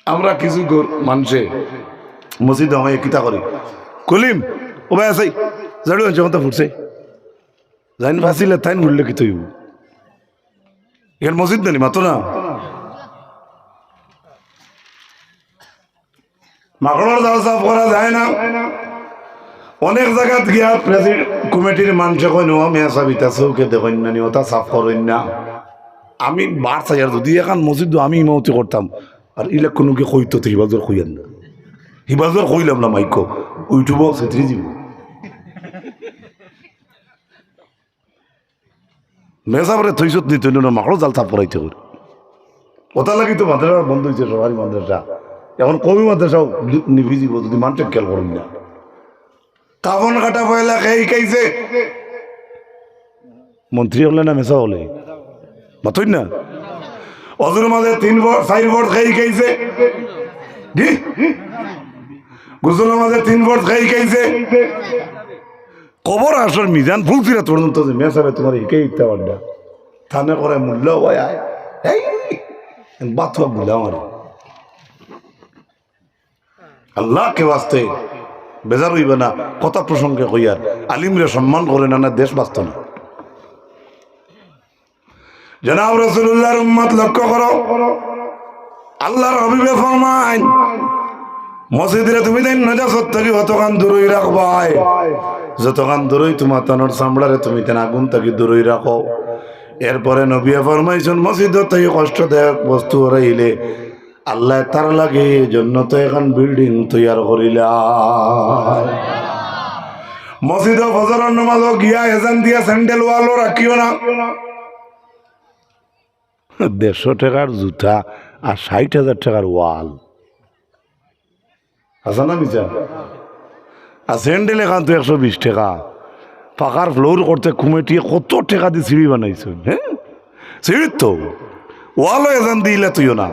আমরা কিছু মানুষে মসজিদ আমায় কিতা করি কলিম ও ভাই আসাই জাড়ু যখন তো ফুটছে জাইন ফাঁসিলে তাইন উঠলে কি তৈব এখানে মসজিদ নেই মাতো না মাকড়ার জাল সাফ করা যায় না অনেক জায়গাত গিয়া কমিটির মানুষে কই নো মেয়া সাবিতা চৌকে দেখেন না ওটা সাফ করেন না আমি বার চাই আর যদি এখন মসজিদ আমি ইমামতি করতাম আর ইলে কোনো কি কইতো তো হিবাজর কইয়েন না হিবাজর কইলাম না মাইক ইউটিউব সেত্রি দিব মেসাবরে থইছত নিতে না মাকড় জাল সাফ করাইতে করে ওটা লাগি তো মাদ্রাসা বন্ধ হয়েছে সবারই মাদ্রাসা এখন কবি মাদ্রাসাও নিভিজিব যদি মানুষের খেয়াল করেন না কাফন কাটা পয়লা খেয়ে খাইছে মন্ত্রী হলে না মেসা হলে মাতই না অজুর মাঝে 3 বট 4 বট খেয়ে খাইছে গোসলের মাঝে 3 বট খেয়ে খাইছে কবর আসর মিজান ফুলছিরা তদন্ত যে মেসাবে তোমার একে ইত্যা বাড্ডা থানে করে মূল্য হয় বাথুয়া মূল্য আমার আল্লাহকে বাঁচতে বেজার হইবে না কথা প্রসঙ্গে কইয়ার আলিমরে সম্মান করে না দেশ বাঁচত না জনাব রাসূলুল্লাহর উম্মত লক্ষ্য করো আল্লাহর হাবিবে ফরমান মসজিদে তুমি দেন নাজাসত থেকে যতক্ষণ দূরই রাখবাই যতক্ষণ দূরই তোমার তনর চামড়ারে তুমি তেন আগুন থেকে দূরই রাখো এরপরে নবী ফরমাইছেন মসজিদ থেকে কষ্টদায়ক বস্তু রাইলে আল্লাহ তার লাগে জন্য তো এখন বিল্ডিং তৈয়ার করিলা মসজিদ ফজরের নামাজ গিয়া এজান দিয়া স্যান্ডেল ওয়ালও রাখিও না 150 টাকার জুতা আর 60,000 টাকার ওয়াল আছে না মিছা আর স্যান্ডেল এখান তো 120 টাকা পাকার ফ্লোর করতে কমিটি কত টাকা দিয়ে সিঁড়ি বানাইছেন হ্যাঁ সিঁড়ি তো ওয়ালও এজান দিলে তুইও না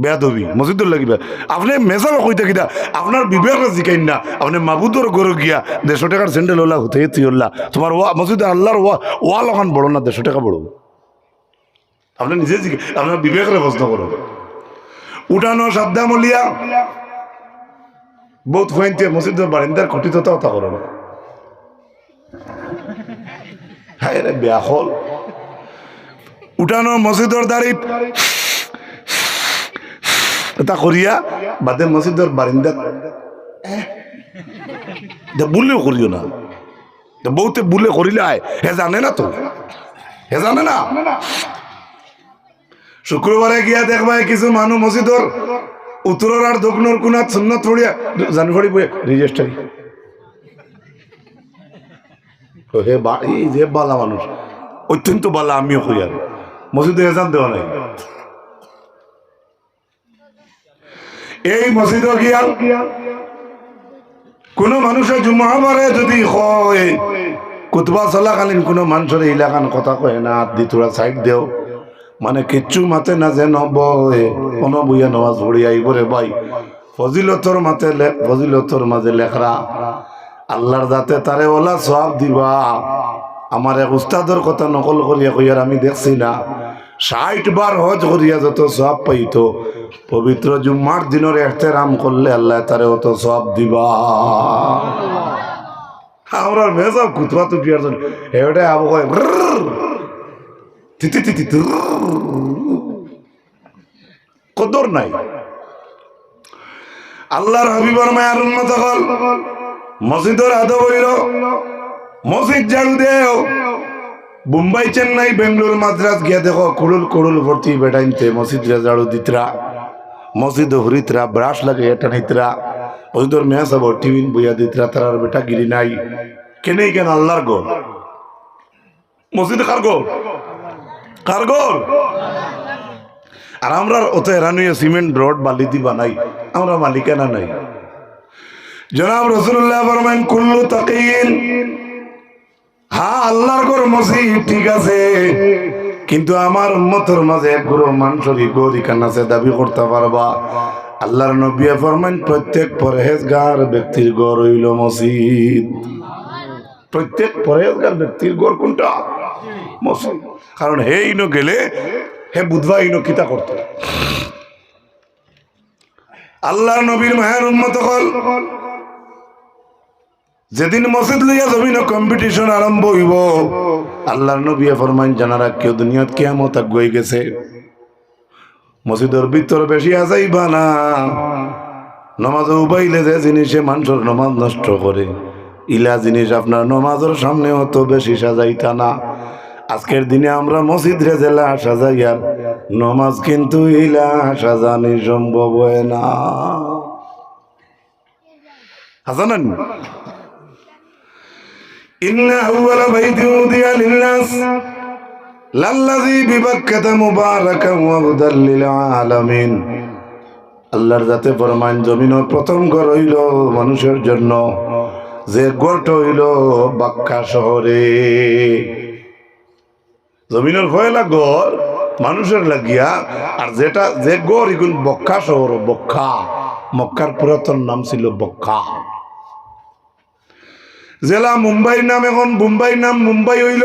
বেয়াদবি মসজিদুর লাগিবে আপনি মেজাবে কইতে কিনা আপনার বিবেকরা জিকাইন না আপনি মাবুদর গরু গিয়া 150 টাকার স্যান্ডেল ওলা হতে তুইল্লা তোমার মসজিদ আল্লাহর ওয়াল ওখান বড় না 150 টাকা বড় আপনি নিজে জিকে আপনার বিবেকরে প্রশ্ন করো উঠানো সাদ্দা মলিয়া বহুত ফাইনতে মসজিদের বারিন্দার খটিত তা করো না হ্যাঁ রে বেয়াখল উঠানো মসজিদের দাঁড়িয়ে তা করিয়া বাদে মসজিদের বারিন্দা বুলেও করিও না বহুতে বুলে করিলে আয় হে জানে না তো হে জানে না শুক্রবারে গিয়া দেখবা কিছু মানুষ মসজিদর উত্তর আর দক্ষিণের কোনাত সুন্নত পড়িয়া জানুয়ারি বই রেজিস্ট্রারি হে এই যে বালা মানুষ অত্যন্ত বালা আমিও কই আর মসজিদে এজান দেওয়া নাই এই মসজিদ গিয়া কোন মানুষের জুমাবারে যদি হয় কুতবা চলাকালীন কোনো মানুষের এলাকান কথা কয় না দি তোরা সাইড দেও মানে কিচ্ছু মাতে না যে নবয়ে কোনো বইয়া নামাজ পড়ি আইব রে ভাই ফজিলতর মাঝে লেখরা আল্লাহর যাতে তারে ওলা সওয়াব দিবা আমার এক উস্তাদের কথা নকল করিয়া কইয়ার আমি দেখছি না 60 বার হজ করিয়া যত সওয়াব পাইতো পবিত্র জুম্মার দিনের ইহতেরাম করলে আল্লাহ তারে অত সওয়াব দিবা আমরা মেজাব কুতবা তো বিয়ার জন্য এওটা আবু কয় তিতি তিতি কদর নাই আল্লাহর হাবিবের মায়ের উম্মত হল মসজিদের আদব হইল মসজিদ ঝাড়ু দেও মুম্বাই চেন্নাই বেঙ্গলোর মাদ্রাস গিয়া দেখো কুড়ুল ভর্তি বেটাইনতে মসজিদ ঝাড়ু দিতরা মসজিদ হরিতরা ব্রাশ লাগে এটা নিতরা মসজিদর মেয়া সব টিফিন বইয়া দিতরা তার বেটা গিরি নাই কেনেই কেন আল্লাহর গোল মসজিদ কার গোল আর আমরা অত এরানুয়ে সিমেন্ট রড বালি দি বানাই আমরা মালিকানা নাই জনাব রাসূলুল্লাহ ফরমান কুল্লু তাকিন হ্যাঁ আল্লাহর ঘর মসজিদ ঠিক আছে কিন্তু আমার উম্মতের মাঝে এক গুরু মানুষের গরিকান আছে দাবি করতে পারবা আল্লাহর নবী ফরমান প্রত্যেক পরহেজগার ব্যক্তির ঘর হইল মসজিদ প্রত্যেক পরহেজগার ব্যক্তির ঘর কোনটা মসজিদ কারণ হে ইনো গেলে হে বুধবা ইনো কিতা করতো আল্লাহ নবীর মায়ের উম্মত হল যেদিন মসজিদ লইয়া জমিন কম্পিটিশন আরম্ভ হইব আল্লাহর নবী ফরমান জানারা কেউ দুনিয়াত কিয়ামত আগুয়ে গেছে মসজিদের ভিতর বেশি আজাইবা না নমাজ উবাইলে যে জিনিসে মানুষের নমাজ নষ্ট করে ইলা জিনিস আপনার নমাজের সামনে অত বেশি সাজাইতা না আজকের দিনে আমরা মসজিদ রে জেলা সাজাইয়ার নমাজ কিন্তু ইলা সাজানি সম্ভব হয় না হাসানান ইন্না আউয়ালা বাইতি উদিয়া লিন-নাস লাল্লাযী বিবাক্কাতা মুবারাকান ওয়া হুদাল লিল আলামিন আল্লাহর জাতে ফরমান জমিনের প্রথম ঘর হইল মানুষের জন্য যে ঘরটা হইল বাক্কা শহরে জমিনের পয়লা ঘর মানুষের লাগিয়া আর যেটা যে ঘর এগুলো বক্কা শহর বক্কা মক্কার পুরাতন নাম ছিল বক্কা জেলা মুম্বাইর নাম এখন মুম্বাইর নাম মুম্বাই হইল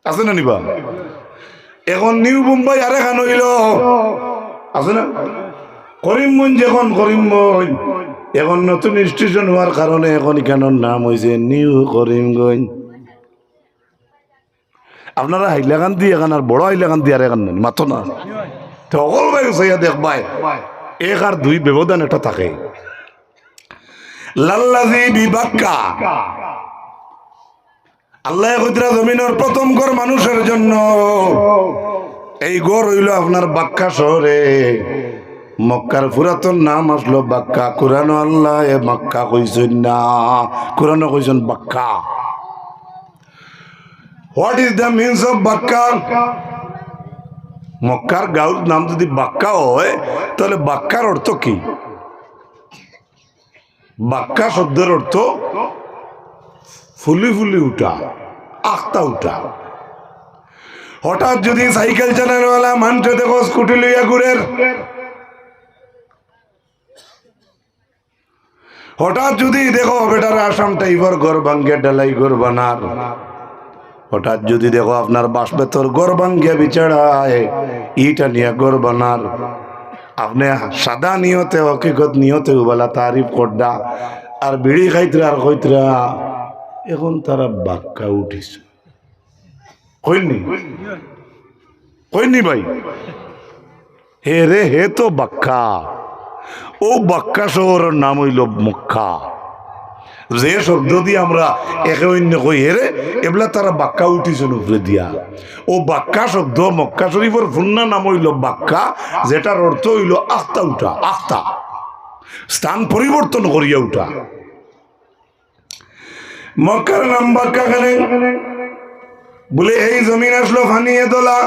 আছে না নিবা এখন নিউ মুম্বাই আর এখন হইল আছে না করিমগঞ্জ এখন করিমগঞ্জ এখন নতুন স্টেশন হওয়ার কারণে এখন এখানের নাম হয়েছে নিউ করিমগঞ্জ আপনারা হাইলাকান্দি এখন আর বড় হাইলাকান্দি আর এখন মাত্র না সকল ভাই সাইয়া দেখবাই এক আর দুই ব্যবধান একটা থাকে লাল্লাযী বিবাক্কা আল্লাহ কইরা জমিনের প্রথম ঘর মানুষের জন্য এই ঘর হইল আপনার বাক্কা শহরে মক্কার পুরাতন নাম আসলো বাক্কা কোরআন আল্লাহ মক্কা কইছেন না কোরআন কইছেন Bakkah what is the means of Bakkah মক্কার গাঁওর নাম যদি বাক্কা হয় তাহলে বাক্কার অর্থ কি বাক্কা শব্দের অর্থ ফুলি ফুলি উঠা আখতা উঠা হঠাৎ যদি সাইকেল চালানোওয়ালা মানুষ দেখো স্কুটি লইয়া ঘুরের হঠাৎ যদি দেখো বেটার আসাম টাইপের ঘর ভাঙ্গে ডালাই ঘর বানার হঠাৎ যদি দেখো আপনার বাস বেতর ঘর ভাঙ্গিয়া বিছাড়ায় ইটা নিয়ে ঘর বানার আপনি সাদা নিয়তে হকিকত নিয়তে বলা তারিফ করডা আর বিড়ি খাইতরা আর কইতরা এখন তারা বাক্কা উঠিছে কইনি কইনি ভাই হে রে হে তো বাক্কা ও বাক্কা শহরের নাম হইল মক্কা যে শব্দ দিয়ে আমরা একে অন্য কই হেরে এবলা তারা বাক্কা উঠিছেন উপরে দিয়া ও বাক্কা শব্দ মক্কা শরীফের পূর্ণ নাম হইল বাক্কা যেটার অর্থ হইল আখতা উঠা আখতা স্থান পরিবর্তন করিয়া উঠা মক্কার নাম বাক্কা কেন বলে এই জমিন আসলো ফানিয়ে তোলা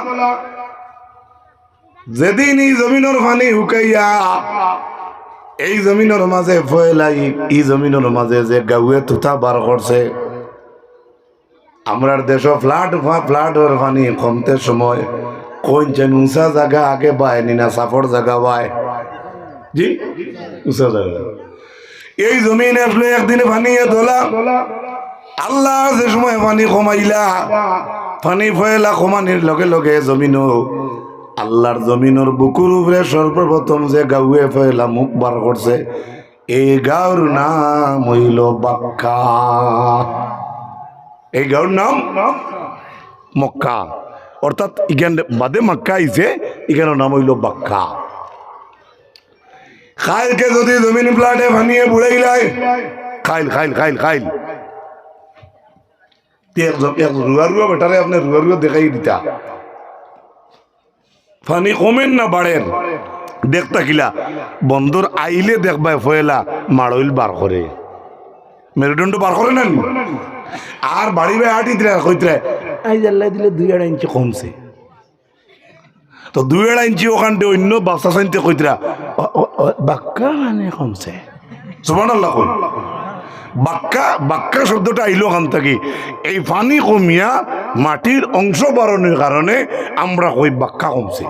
যেদিন এই জমিনের ফানি হুকাইয়া এই জমিনের মাঝে ফয়লাই এই জমিনের মাঝে যে গাউয়ে তুতা বার করছে আমরার দেশ ফ্লাডের পানি কমতে সময় কোন যেন উঁচা জায়গা আগে বায়নি না সাফর জায়গা বায় জি উঁচা জায়গা এই জমিন আসলে একদিনে পানিয়ে তোলা আল্লাহ যে সময় পানি কমাইলা পানি ফয়লা কমানির লগে লগে জমিনও আল্লাহর জমিনের বুকুর উপরে সর্বপ্রথম যে গাউয়ে ফয়লা মুখ বার করছে এই গাঁর নাম হইল বাক্কা এই গাঁর নাম মক্কা অর্থাৎ এখানে বাদে মক্কা আইছে এখানে নাম হইল বাক্কা খাইলকে যদি জমিন প্লাটে ভাঙিয়ে বুড়াইলাই খাইল খাইল খাইল খাইল রুয়া রুয়া বেটারে আপনি রুয়া রুয়া দেখাই দিতা ফানি কমেন না বাড়েন দেখতা কিলা বন্দর আইলে দেখবা ফয়লা মাড়ইল বার করে মেরুদণ্ড বার করে না আর বাড়ি বাই আটি দিলে কইতে আই জাল্লাই দিলে 2.5 ইঞ্চি কমছে তো 2.5 ইঞ্চি ওখানতে অন্য বাচ্চা সাইনতে কইতরা বাক্কা মানে কমছে সুবহানাল্লাহ কই বাক্কা বাক্কা শব্দটা আইলো ওখান থেকে এই পানি কমিয়া মাটির অংশ বাড়ানোর কারণে আমরা কই বাক্কা কমছে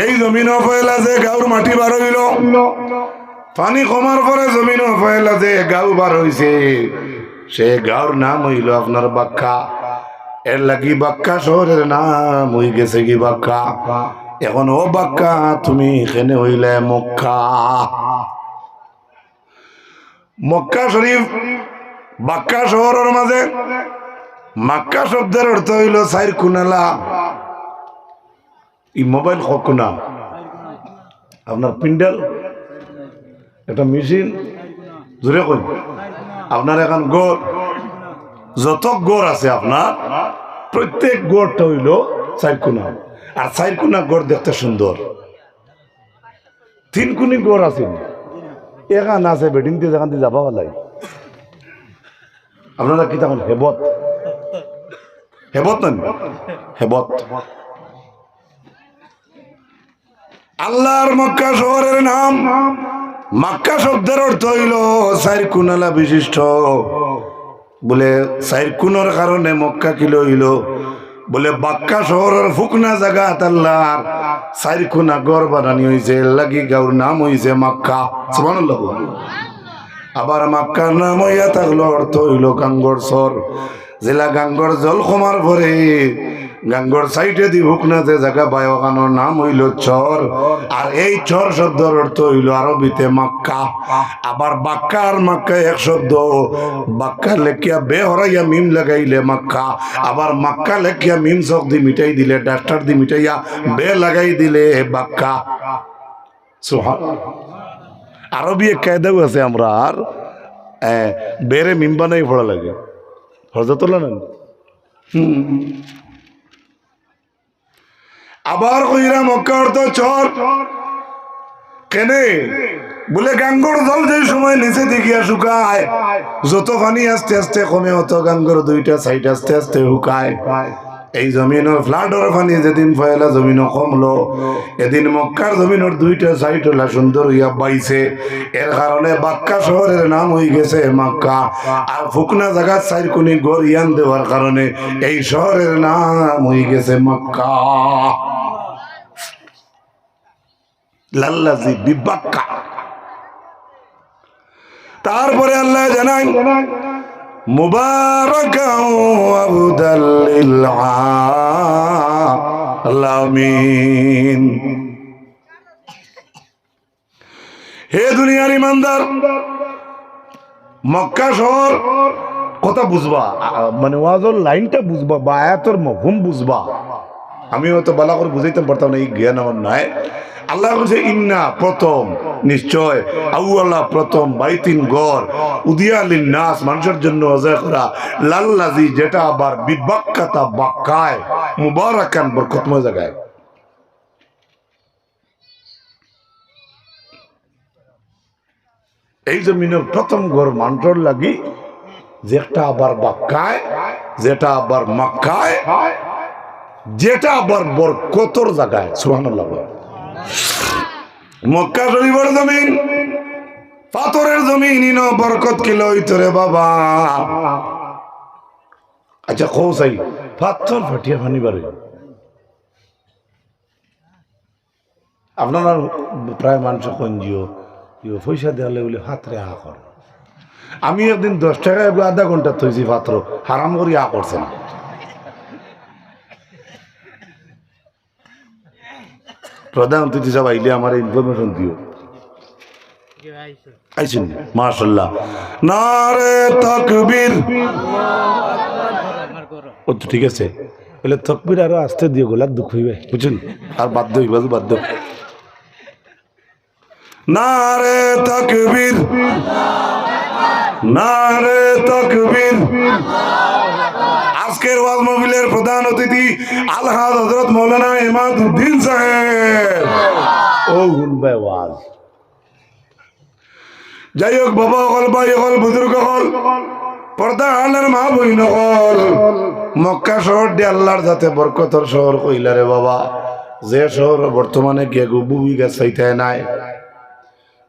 এই জমিন ফয়লা যে গাঁর মাটি বার হইল পানি কমার পরে জমিন ফয়লা যে গাঁও বার হইছে সে গাঁর নাম হইল আপনার বাক্কা এর লাগি বাক্কা শহরের নাম হই গেছে কি বাক্কা এখন ও বাক্কা তুমি এখানে হইলে মক্কা। মক্কা শরীফ বাক্কা শহরের মাঝে। মক্কা শব্দের অর্থ হইল চার কুনালা। ই মোবাইল কোনা আপনার পিন্ডেল একটা মেশিন জোরে কই আপনার এখন গড় যত গড় আছে আপনার প্রত্যেক গড়টা হইল চার কোনা। আর চার কোনা গড় দেখতে সুন্দর। তিন কোনি গড় আছে এখান আছে বেডিং দিয়ে যেখান দিয়ে যাবা ভালাই আপনারা কি তখন হেবত হেবত নেন হেবত। আল্লাহর মক্কা শহরের নাম। মক্কা শব্দের অর্থ হইল চার কুনালা বিশিষ্ট। বলে চার কুনোর কারণে মক্কা কিলো হইল। বলে বাক্কা শহরের ফুকনা জায়গা আল্লাহর চার কুনা গড় বানানি হয়েছে লাগি গাঁর নাম হয়েছে মক্কা। সুবহানাল্লাহ। আবার মক্কার নাম হইয়া থাকলো অর্থ হইল গাঙ্গর সর। জেলা গাঙ্গর জল কমার পরে গাঙ্গর সাইডে দি হুকনাতে জায়গা পায় ওখানোর নাম হইল চর। আর এই চর শব্দের অর্থ হইল আরবিতে মক্কা। আবার বাক্কা আর মক্কা এক শব্দ। বাক্কা লেখিয়া বে হরাইয়া মিম লাগাইলে মক্কা। আবার মক্কা লেখিয়া মিম চক দি মিটাই দিলে ডাস্টার দি মিটাইয়া বে লাগাই দিলে বাক্কা। সুবহানাল্লাহ। আরবি এক কায়দাও আছে আমরা আর বেরে মিম বানাই পড়া লাগে হজরতুল্লাহ নেন। আবার কইরা মক্কা অর্থ চর কেনে বলে গাঙ্গর জল যে সময় নিচে দেখিয়া শুকায় যত পানি আস্তে আস্তে কমে অত গাঙ্গর দুইটা সাইড আস্তে আস্তে শুকায়। এই জমিনের ফ্লাডর পানি যেদিন ফয়লা জমিনও কমলো এদিন মক্কার জমিনের দুইটা সাইড হলা সুন্দর হইয়া বাইছে। এর কারণে বাক্কা শহরের নাম হয়ে গেছে মক্কা। আর ফুকনা জায়গা চার কোনি গড় ইয়ান দেওয়ার কারণে এই শহরের নাম হয়ে গেছে মক্কা। লাল্লাজি বিবাক্কা। তারপরে আল্লাহ জানাই মুবারাকাও আবদাল লিল আলামিন। হে দুনিয়ার ইমানদার মক্কা শহর কথা বুঝবা মানে ওয়াজর লাইনটা বুঝবা বা আয়াতের মফহুম বুঝবা। আমি হয়তো বালা করে বুঝাইতে পারতাম না এই জ্ঞান আমার নাই। আল্লাহ বলছে ইন্না প্রথম নিশ্চয় আউয়ালা প্রথম বাইতিন গর উদিয়া লিন্নাস মানুষের জন্য অজয় করা লাল্লাজি যেটা আবার বিবাক্কাতা বাক্কায় মুবারাকান বরকতময় জায়গায়। এই জমিনের প্রথম ঘর মানুষের লাগি যেটা আবার বাক্কায় যেটা আবার মক্কায় যেটা আবার বরকতর জায়গায়। সুবহানাল্লাহ। মক্কা শরীফের জমিন পাথরের জমিন ইনো বরকত কিলো হইতরে বাবা। আচ্ছা কৌসাই পাথর ফাটিয়া ফানি বাড়ি আপনারা প্রায় মানুষ কঞ্জিও পয়সা দেওয়ালে বলে হাতরে আ করে। আমি একদিন 10 টাকায় আধা ঘন্টা থইছি পাত্র হারাম করি আ করছে না। প্রধান অতিথি সব আইলে আমার ইনফরমেশন দিও। আইছেন মাশাআল্লাহ। নারে তাকবীর। ও তো ঠিক আছে বলে তাকবীর আরো আস্তে দিও গোলাপ দুঃখ হইবে বুঝছেন আর বাধ্য হইবা বাধ্য। নারে তাকবীর নারে তাকবীর। আজকের ওয়াজ মাহফিলের প্রধান অতিথি আলহাজ হযরত মাওলানা ইমাদউদ্দিন সাহেব। ও গুনবাই ওয়াজ যাই হোক বাবা হল ভাই হল বুজুর্গ হল পর্দা আলের মা বইন হল মক্কা শহর দিয়ে আল্লাহর যাতে বরকতর শহর কইলা রে বাবা। যে শহর বর্তমানে গিয়ে বুবি গাছ পাইতায় নাই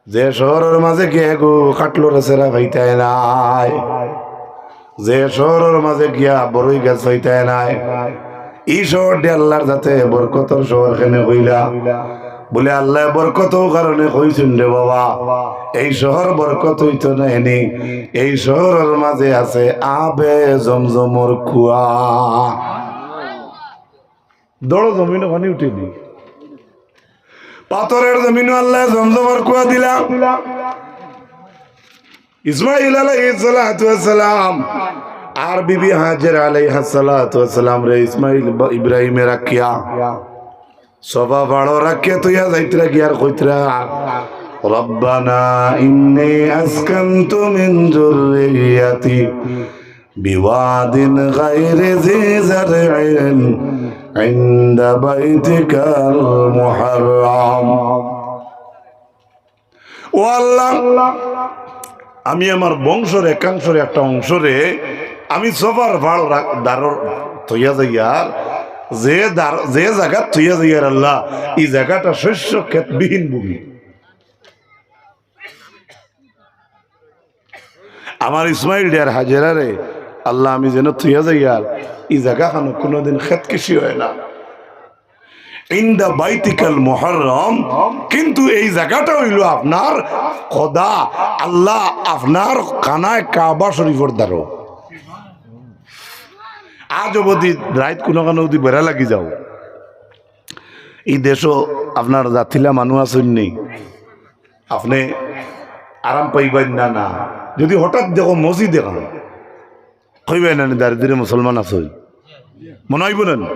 যে শহরের মাঝে গিয়ে কাটলোর সেরা পাইতায় নাই যে শহরের মাঝে গিয়া বড়ই গাছ পাইতায় নাই এই শহর দিয়ে আল্লাহর যাতে বরকতর শহর কেনে কইলা বলে আল্লাহ বরকত কারণে কইছেন রে বাবা এই শহর বরকত হইতো না এনে এই শহরের মাঝে আছে আবে জমজমর কুয়া। দড় জমিনে পানি উঠে দি পাথরের জমিন আল্লাহ জমজমার কুয়া দিলা ইসমাইল আলাইহিস সালাতু ওয়াস সালাম আর বিবি হাজেরা আলাইহিস সালাতু ওয়াস সালাম রে ইসমাইল ইব্রাহিমে রাখিয়া সবা বাড়ো রাখিয়া তুইয়া যাইতরা গিয়ার কইতরা রব্বানা ইন্নী আসকানতু মিন যুররিয়াতি বিওয়াদিন গায়রি জি জারইন ইনদা বাইতিকাল মুহাররাম। ও আল্লাহ, আমি আমার বংশের একাংশের একটা অংশরে আমি সবার ভাড় দারর তৈয়া যাইয়ার যে জায়গা তৈয়া যাইয়ার আল্লাহ এই জায়গাটা শস্য ক্ষেতবিহীন ভূমি। আমার ইসমাইল ডিয়ার হাজেরারে আল্লাহ আমি যেন তৈয়া যাইয়ার এই জায়গা খানো কোনোদিন ক্ষেত কৃষি হয় না ইনদা বাইতিকাল মুহাররম, কিন্তু এই জায়গাটা হইল আপনার খোদা আল্লাহ আপনার খানায় কাবা শরীফের দ্বারো। আজ অবধি রাইত কোনো কোনো অবধি বেড়া লাগি যাও এই দেশও আপনার জাতিলা মানুষ আছেন নেই, আপনি আরাম পাইবেন না। না যদি হঠাৎ দেখো মসজিদ দেখান কইবেন না দারিদ্রে মুসলমান আছে মনে হইব না।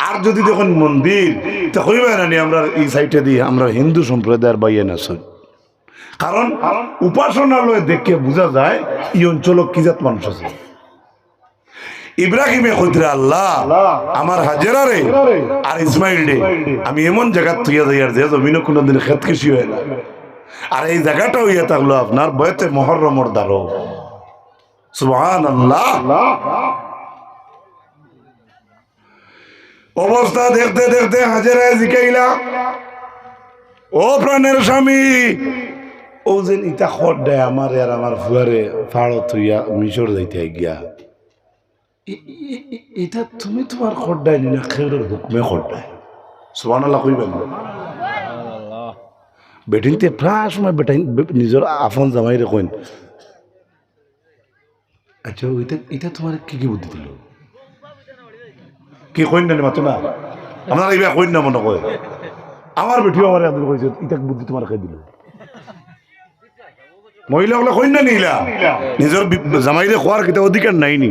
আর যদি দেখুন মন্দির তো কইবেন না আমরা এই সাইডে দিয়ে আমরা হিন্দু সম্প্রদায়ের বাইয়ে না সই, কারণ উপাসনালয় দেখে বোঝা যায় এই অঞ্চল কি জাত মানুষ আছে। ইব্রাহিমে কইতরা আল্লাহ আমার হাজেরা রে আর ইসমাইল রে আমি এমন জায়গা তুইয়া যাই আর যে জমিনও কোনোদিন ক্ষেত কৃষি হয় না, আর এই জায়গাটা হইয়া থাকলো আপনার বয়তে মুহররমের দ্বারো। সুবহানাল্লাহ। অবস্থা দেখতে দেখতে হাজেরা জিকাইলা, ও প্রাণের স্বামী, ও যে ইটা খড় দেয় আমার আর আমার ফুয়ারে ফাড়ো তুইয়া মিশর যাইতে গিয়া, এটা তুমি তোমার খড় দেয় না খেউরের হুকুমে খড় দেয়। সুবহানাল্লাহ কইবেন বেটিনতে প্রায় সময় বেটাই নিজের আপন জামাইরে কইন, আচ্ছা ওইটা এটা তোমার কি কি বুদ্ধি দিল কি কইন না মাতো না আপনারা এইবার কইন না মনে কয় আমার বেটিও আমার আদর কইছে এটা বুদ্ধি তোমার খাই দিল। মহিলাগুলো কইন না নিলা নিজের জামাইরে খোয়ার কিতা অধিকার নাইনি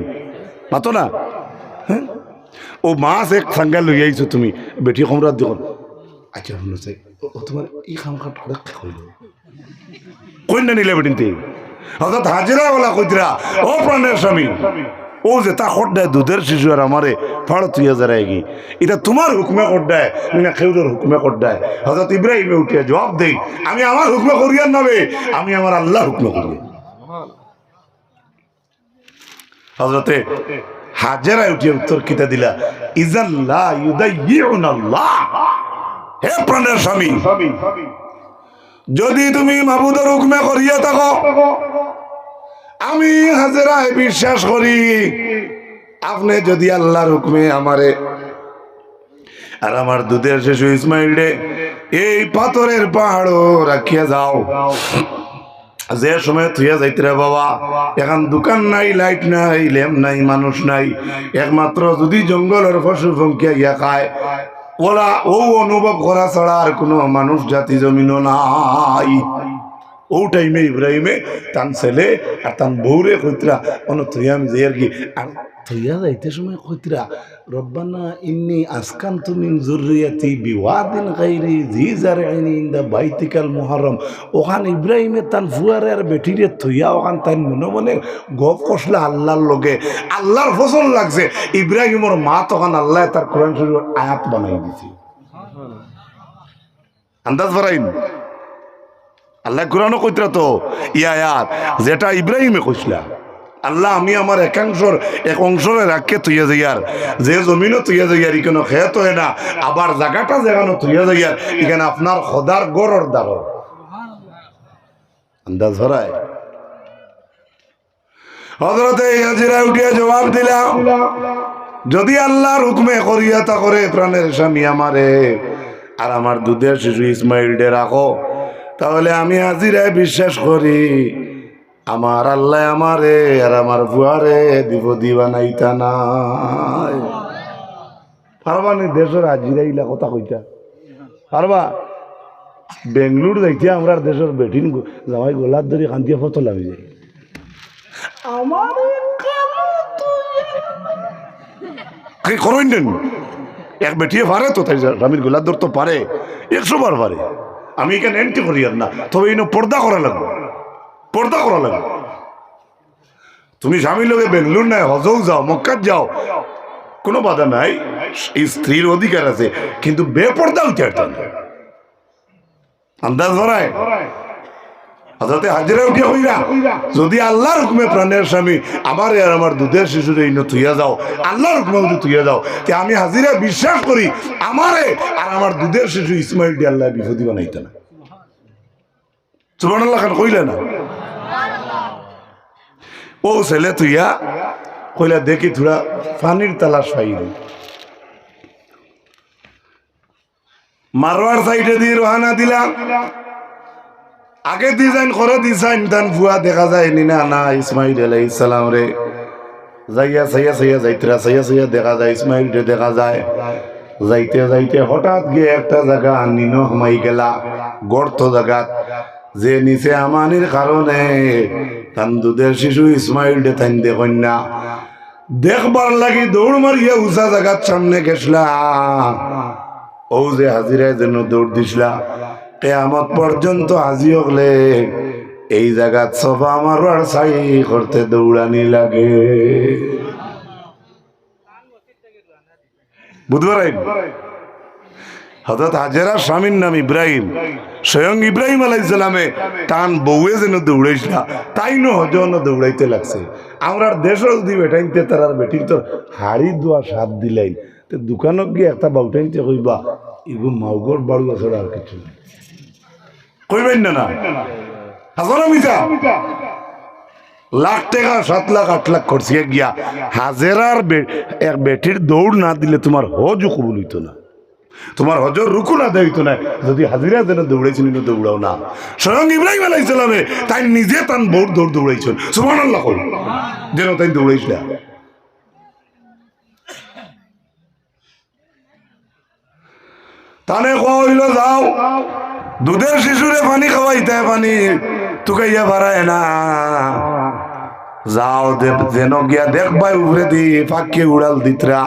মাতো না। হ্যাঁ ও মাছ এক সাঙ্গা লই আইছো তুমি বেটি সম্রাট দেখুন, আচ্ছা শুনো চাই ও তোমার এই খাম খাট কইল কইন না নিলা বেটিনতে হঠাৎ হাজিরা বলা কইতরা ও প্রাণের স্বামী, ও যে তা খট দেয় দুধের শিশু আর আমারে ফাড় তুই হাজারায় কি এটা তোমার হুকুমে কর দেয় না খেউরের হুকুমে কর দেয়। হজরত ইব্রাহিমে উঠিয়া জবাব দেই আমি আমার হুকুমে করিয়ার নবে, আমি আমার আল্লাহ হুকুমে করি। হজরতে হাজেরা উঠিয়া উত্তর কিতা দিলা ইজাল্লাহ ইউদাইয়ুনাল্লাহ, হে প্রাণের স্বামী যদি তুমি মাবুদের হুকুমে করিয়া থাকো আমি হাজেরায় বিশ্বাস করি, আপনি যদি আল্লাহর হুকুমে আমারে আর আমার দুধের শিশু ইসমাইল রে এই পাথরের পাহাড়ও রাখিয়া যাও, যে সময় থুইয়া যাইতে রে বাবা এখন দোকান নাই, লাইট নাই, ল্যাম্প নাই, মানুষ নাই, একমাত্র যদি জঙ্গলের পশু পঙ্খিয়া ইয়া খায় ওরা ও অনুভব করা ছাড়া আর কোনো মানুষ জাতি জমিনও নাই। ও টাইমে ইব্রাহিমে তান ছেলে আর তান বউরে কইতরা অন থইয়াম যে আর কি আর থইয়া যাইতে সময় কইতরা রব্বানা ইন্নী আসকানতু মিন যুররিয়াতি বিওয়াদিন গায়রি জি জারইন ইনদা বাইতিকাল মুহাররম। ওখান ইব্রাহিমে তান ফুয়ারে আর বেটিরে থইয়া ওখান তাই মনে মনে গপ কষলা আল্লাহর লগে, আল্লাহর ফসল লাগছে ইব্রাহিমর মা তখন আল্লাহ তার কোরআন শরীফের আয়াত বানাই দিছে। আন্দাজ বাড়াইন আল্লাহ কোরআনও কইতরা তো ইয়াত যেটা ইব্রাহিমে কইসলা আল্লাহ আমি আমার একাংশর এক অংশরে রাখকে তুইয়া যাইয়ার যে জমিনও তুইয়া যাইয়ার এখানে খেত হয় না, আবার জায়গাটা যেখানে তুইয়া যাইয়ার এখানে আপনার খোদার গড়র দ্বার। আন্দাজ ধরায় হযরতে হাজেরা উঠিয়া জবাব দিলা যদি আল্লাহর হুকুমে করিয়া তা করে প্রাণের স্বামী আমারে আর আমার দুধের শিশু ইসমাইল ডে রাখো, তাহলে আমি হাজিরায় বিশ্বাস করি আমার আল্লাহ আমারে আর আমার বুয়ারে বিপদী বানাইতা নাই। পারবা নি দেশের হাজিরা ইলা কথা কইতা পারবা বেঙ্গলোর যাইতে আমরা দেশের বেটিন জামাই গোলার ধরে কান্দিয়া ফটো লাগি যায় আমার করেন নেন এক বেটিয়ে পারে তো তাই রামির গোলার ধর তো পারে 100 বার পারে আমি এখানে এন্ট্রি করি আর না তবে এই পর্দা করা লাগবে পর্দা করা লাগবে তুমি স্বামীর লোকে বেঙ্গলোর নাই হজও যাও মক্কাত যাও কোনো বাধা নাই এই স্ত্রীর অধিকার আছে কিন্তু বেপর্দা হইতে পারতেন আন্দাজ ধরায় হযরতে হাজেরা উঠে হইরা যদি আল্লাহর হুকুমে প্রাণের স্বামী আমার আর আমার দুধের শিশুরে এই তুইয়া যাও আল্লাহর হুকুমে যদি তুইয়া যাও তে আমি হাজিরা বিশ্বাস করি আমারে আর আমার দুধের শিশু ইসমাইল দিয়ে আল্লাহ বিপদী বানাইতে না সুবহানাল্লাহ খান কইলে না ও ছেলে তুইয়া কইলা দেখি থোড়া পানির তালাশ পাই মারওয়ার সাইডে দিয়ে রোহানা দিলাম আগে ডিজাইন করে ডিজাইন তান ভুয়া দেখা যায় নি না না ইসমাইল আলাইহিস সালাম রে যাইয়া সাইয়া সাইয়া যাইতরা সাইয়া সাইয়া দেখা যায় ইসমাইল রে দেখা যায় যাইতে যাইতে হঠাৎ গিয়ে একটা জায়গা নিনো হামাই গেলা গর্ত জায়গা যে নিচে আমানির কারণে তান দুধের শিশু ইসমাইল রে তাইন দেখেন না দেখবার লাগি দৌড় মারিয়া উঁচা জায়গার সামনে গেছলা ও যে হাজিরায় যেন দৌড় দিছলা কিয়ামত পর্যন্ত হাজি হলে এই জায়গা সোফা আমার আর ছাই করতে দৌড়ানি লাগে বুধবার হযরত হাজেরার স্বামীর নাম ইব্রাহিম স্বয়ং ইব্রাহিম আলাইহিস সালামে টান বউয়ে যেন দৌড়াইছিলা তাই ন হজন দৌড়াইতে লাগছে আমরা দেশও যদি বেটাইতে তার বেটির তো হাড়ি দোয়া সাত দিলাই তো দোকানত গিয়ে একটা বাউটাইতে কইবা ইগো মাউগর বাড়ু আছে আর কিছু কইবেন না না হাজারা মিটা লাখ টাকা 7 লাখ 8 লাখ খরচ গিয়া হাজেরার এক বেটির দৌড় না দিলে তোমার হজও কবুল হইতো না তোমার হজর রুকু না দেইতো না যদি হাজিরা যেন দৌড়াইছিল দৌড়াও না স্বয়ং ইব্রাহিম আলাইহিস সালামে তাই নিজে তান বহুত দৌড় দৌড়াইছেন সুবহানাল্লাহ কই যেন তাই দৌড়াইছিল তানে কইল যাও দুধের শিশুরে পানি খাওয়াইতে পানি তুকাইয়া বাড়ায় না যাও যেন গিয়া দেখবাই উপরে দি ফাঁকে উড়াল দিতরা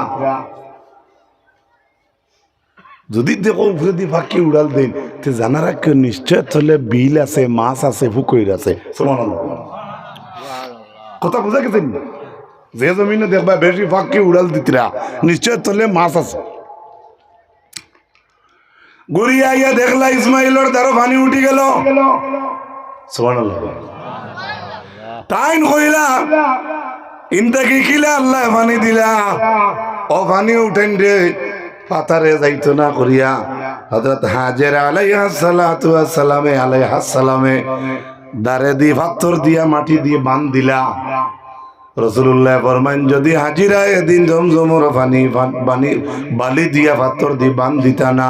যদি দেখো উপরে দি ফাঁকি উড়াল দেন তে জানা রাখ নিশ্চয় তাহলে বিল আছে মাছ আছে পুকুর আছে কথা বুঝা গেছেন যে জমিনে দেখবা বেশি ফাঁকি উড়াল দিতরা নিশ্চয় তাহলে মাছ আছে ঘুরিয়া আইয়া দেখলা ইসমাইলের দ্বারা পানি উঠি গেল সুবহানাল্লাহ তাইন কইলা ইনতা কি কিলা আল্লাহ পানি দিলা ও পানি উঠেন রে পাতারে যাইতো না করিয়া হযরত হাজেরা আলাইহিস সালাতু ওয়াস সালামে দারে দি পাথর দিয়া মাটি দিয়ে বান দিলা রাসূলুল্লাহ ফরমান যদি হাজিরা এদিন জমজমের পানি বালি দিয়া পাথর দি বান দিতা না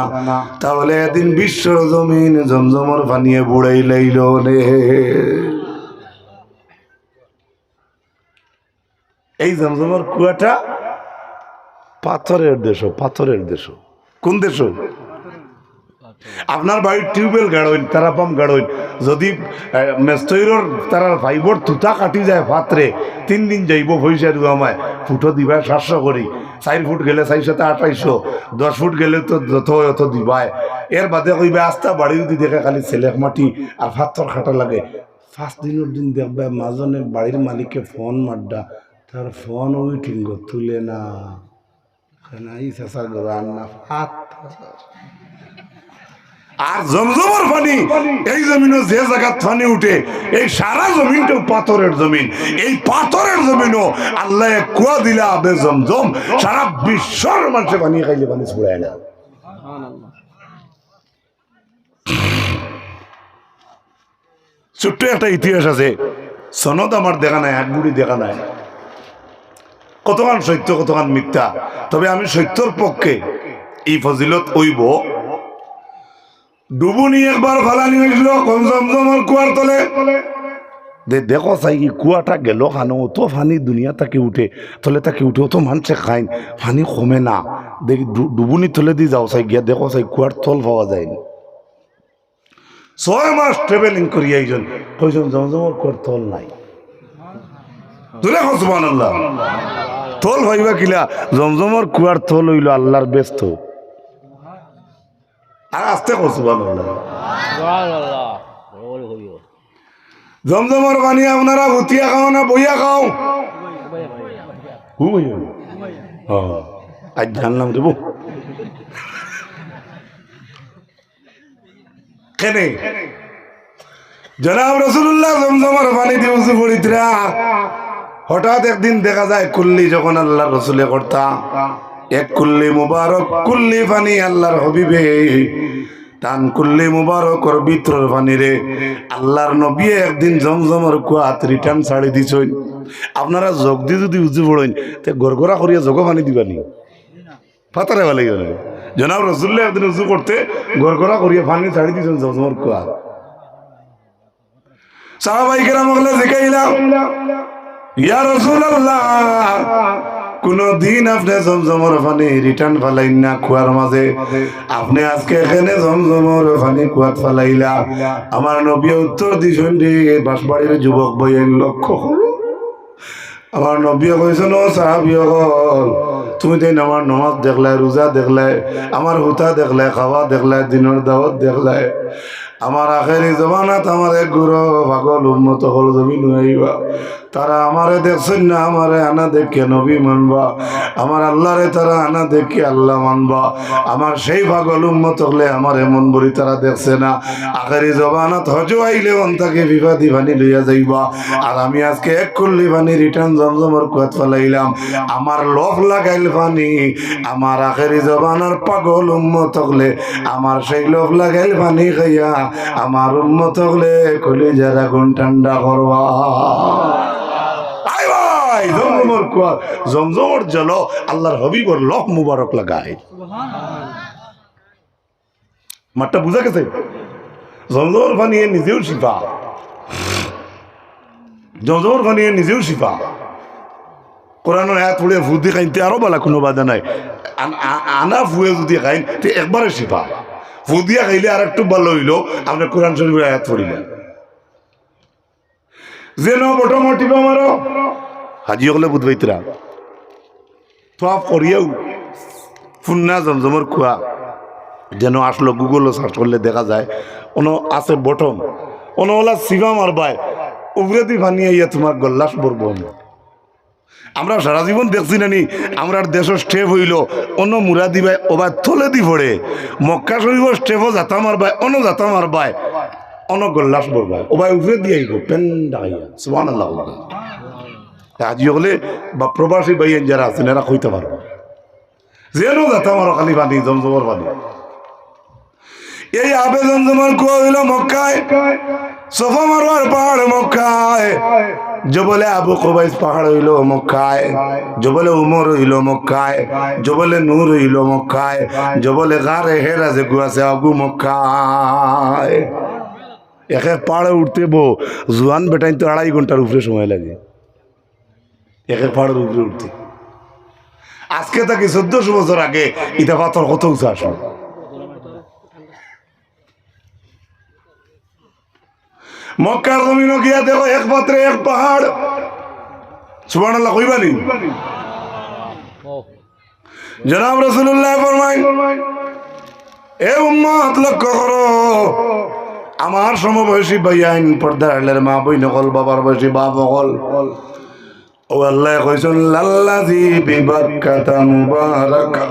তাহলে এদিন বিশ্বর জমিন জমজমের পানিয়ে বুড়াই লাইল রে এই জমজমের কুয়াটা পাথরের দেশ কোন দেশ আপনার বাড়ির টিউবওয়েল গাড়ইন তারা পাম্প গাড়ইন যদি মেস্তৈরর তারা ফাইবর তুতা কাটি যায় পাত্রে 3 দিন যাইব পয়সা দিব আমায় ফুটো দিবা 700 করি 4 ফুট গেলে 428 10 ফুট গেলে তো যত অত দিবায় এর বাদে কইবে আস্তা বাড়ি যদি দেখে খালি ছেলেক মাটি আর পাথর খাটা লাগে 5 দিনের দিন দেখবে মাজনে বাড়ির মালিককে ফোন মাড্ডা তার ফোন ওই ঠিঙ্গ তুলে না আর জমজমের পানি এই জমিনে যে জায়গা পানি উঠে এই সারা জমিনটা পাথরের জমিন এই পাথরের জমিনও আল্লাহ কুয়া দিলে আবে জমজম সারা বিশ্বর মানুষে পানি খাইলে পানি ছুড়ায় না ছোট্ট একটা ইতিহাস আছে সনদ আমার দেখা নাই এক বুড়ি দেখা নাই কতক্ষণ সত্য কতক্ষণ মিথ্যা তবে আমি সত্যর পক্ষে এই ফজিলত ওইব ডুবুনি একবার ফালানি হয়েছিল জমজমের কুয়ার তলে দেখো চাই কুয়াটা গেল খানো অত পানি দুনিয়া তাকে উঠে তলে তাকে উঠে অত মানুষে খাইন পানি কমে না দেখি ডুবুনি তলে দিয়ে যাও চাই গিয়া দেখো চাই কুয়ার তল পাওয়া যায় 6 মাস ট্রাভেলিং করি এইজন কইজন জমজমর কুয়ার তল নাই দুলে সুবহানাল্লাহ তল ভাইবা কিলা জমজমর কুয়ার তল হইল আল্লাহর ব্যস্ত আর আস্তে কো সুবহানাল্লাহ সুবহানাল্লাহ জমজমর পানি আপনারা ভুতিয়া খাও না বইয়া খাও আজ জানলাম দেব কেনে জনাব রাসূলুল্লাহ জমজমর পানি দিয়ে উজু করিতরা হঠাৎ একদিন দেখা যায় কুল্লি যখন আল্লাহর রাসূলে করতা এক কুল্লি মুবারক কুল্লি পানি আল্লাহর হাবিবে টান কুল্লি মুবারকর ভিতর পানি রে আল্লাহর নবী একদিন জমজমর কুয়াত রিটার্ন ছাড়ি দিছই আপনারা যোগ দিয়ে যদি উজু পড়েন তে গড়গড়া করিয়া যোগ পানি দিবানি ফাতারে ভালো লাগে জনাব রাসূলুল্লাহ একদিন উজু করতে গড়গড়া করিয়া পানি ছাড়ি দিছেন জমজমর কুয়াত সাহাবায়ে কেরাম বলে জিকাইলাম ইয়া রাসূলুল্লাহ কোন দিন আপনি জমজমর পানি রিটার্ন ফালাইন না কুয়ার মাঝে আপনি আজকে এখানে জমজমর পানি কুয়াত ফালাইলা আমার নবী উত্তর দিছেন রে বাসবাড়ির যুবক বইয়ের লক্ষ্য করো আমার নবী কইছেন ও সাহাবীগণ তুমি তাই আমার নামাজ দেখলাই রোজা দেখলাই আমার হুতা দেখলাই খাওয়া দেখলাই দিনের দাওয়াত দেখলাই আমার আখেরি জমানাত আমার এক গুরু পাগল উম্মত হল জমিন হইবা তারা আমারে দেখছেন না আমারে আনা দেখে নবী মানবা আমার আল্লাহরে তারা আনা দেখে আল্লাহ মানবা আমার সেই পাগল উম্মত হলে আমার এমন বলি তারা দেখছে না আখেরি জমানাত হজু আইলে অন্তাকে বিবাদী পানি লইয়া যাইবা আর আমি আজকে এক কুল্লি পানি রিটার্ন জমজমর কুয়াত ফেলাইলাম আমার লোভ লাগাইল পানি আমার আখেরি জমানার পাগল উম্মত হলে আমার সেই লোভ লাগাইল পানি খাইয়া আমার উম্মত হলে কলিজার আগুন ঠান্ডা করবা জমজমর কুয়া জমজমর জল আল্লাহর হাবিবর লোভ মুবারক লাগায় মাঠটা বুঝা গেছে জমজমর পানি নিজেও শিফা জমজমর পানি নিজেও শিফা কোরআনের আয়াত পড়ে ভূত দিয়ে খাইতে আরো বলা কোনো বাধা নাই আনা ফুয়ে যদি খাইন তো একবারে শিফা ভূত দিয়া খাইলে আর একটু ভালো হইল আপনি কোরআন শরীফের আয়াত পড়িলেন যেন মোটামুটি আমারও হাজি হলে বুধবাইতরা সব করিয়াও ফুন্না জমজমর কুয়া যেন আসলো গুগলও সার্চ করলে দেখা যায় অন আছে বটম অন ওলা শিবা মারবায় উপরে দি ভানিয়ে ইয়া তোমার গল্লাস বরব আমরা সারা জীবন দেখছি নানি আমরা দেশের স্টেপ হইল অন্য মুরা দিবাই ওবার থলে দি পড়ে মক্কা শরীফ স্টেপও যাতা মারবায় অন যাতা মারবায় অন গল্লাস বরবায় ওবাই উপরে দিয়ে আইব পেন ডাকাইয়া সুবহানাল্লাহ আজি হলে বা প্রবাসী ভাইয়েন যারা আছেন এরা কইতে পারবো যেন যাতা মারো খালি পানি জমজমর পানি এই আবে জমজমর কুয়া হইল মক্কায় সোফা মারোয়ার পাহাড় মক্কায় জবলে আবু কুবাইস পাহাড় হইল মক্কায় জবলে উমর হইল মক্কায় জবলে নূর হইল মক্কায় জবলে গারে হেরা যে গুয়াছে আগু মক্কায় এক এক পাহাড়ে উঠতে জুয়ান বেটাইন তো 2.5 ঘন্টার উপরে সময় লাগে এক এক পাহাড়ের উপরে উঠতে আজকে তাকে 1400 বছর আগে ইটা পাথর কত উঁচু আসলো মক্কার জমিন গিয়া দেখো এক পাত্রে এক পাহাড় সুবহানাল্লাহ কইবানি জনাব রাসূলুল্লাহ ফরমায় এ উম্মত লক্ষ্য করো আমার সমবয়সী ভাইয়াইন পর্দার আড়ালের মা বই নকল বাবার বয়সী বাপ নকল ও আল্লাহ কইছেন লাল্লাযী বিবাক্কাতা মুবারাকা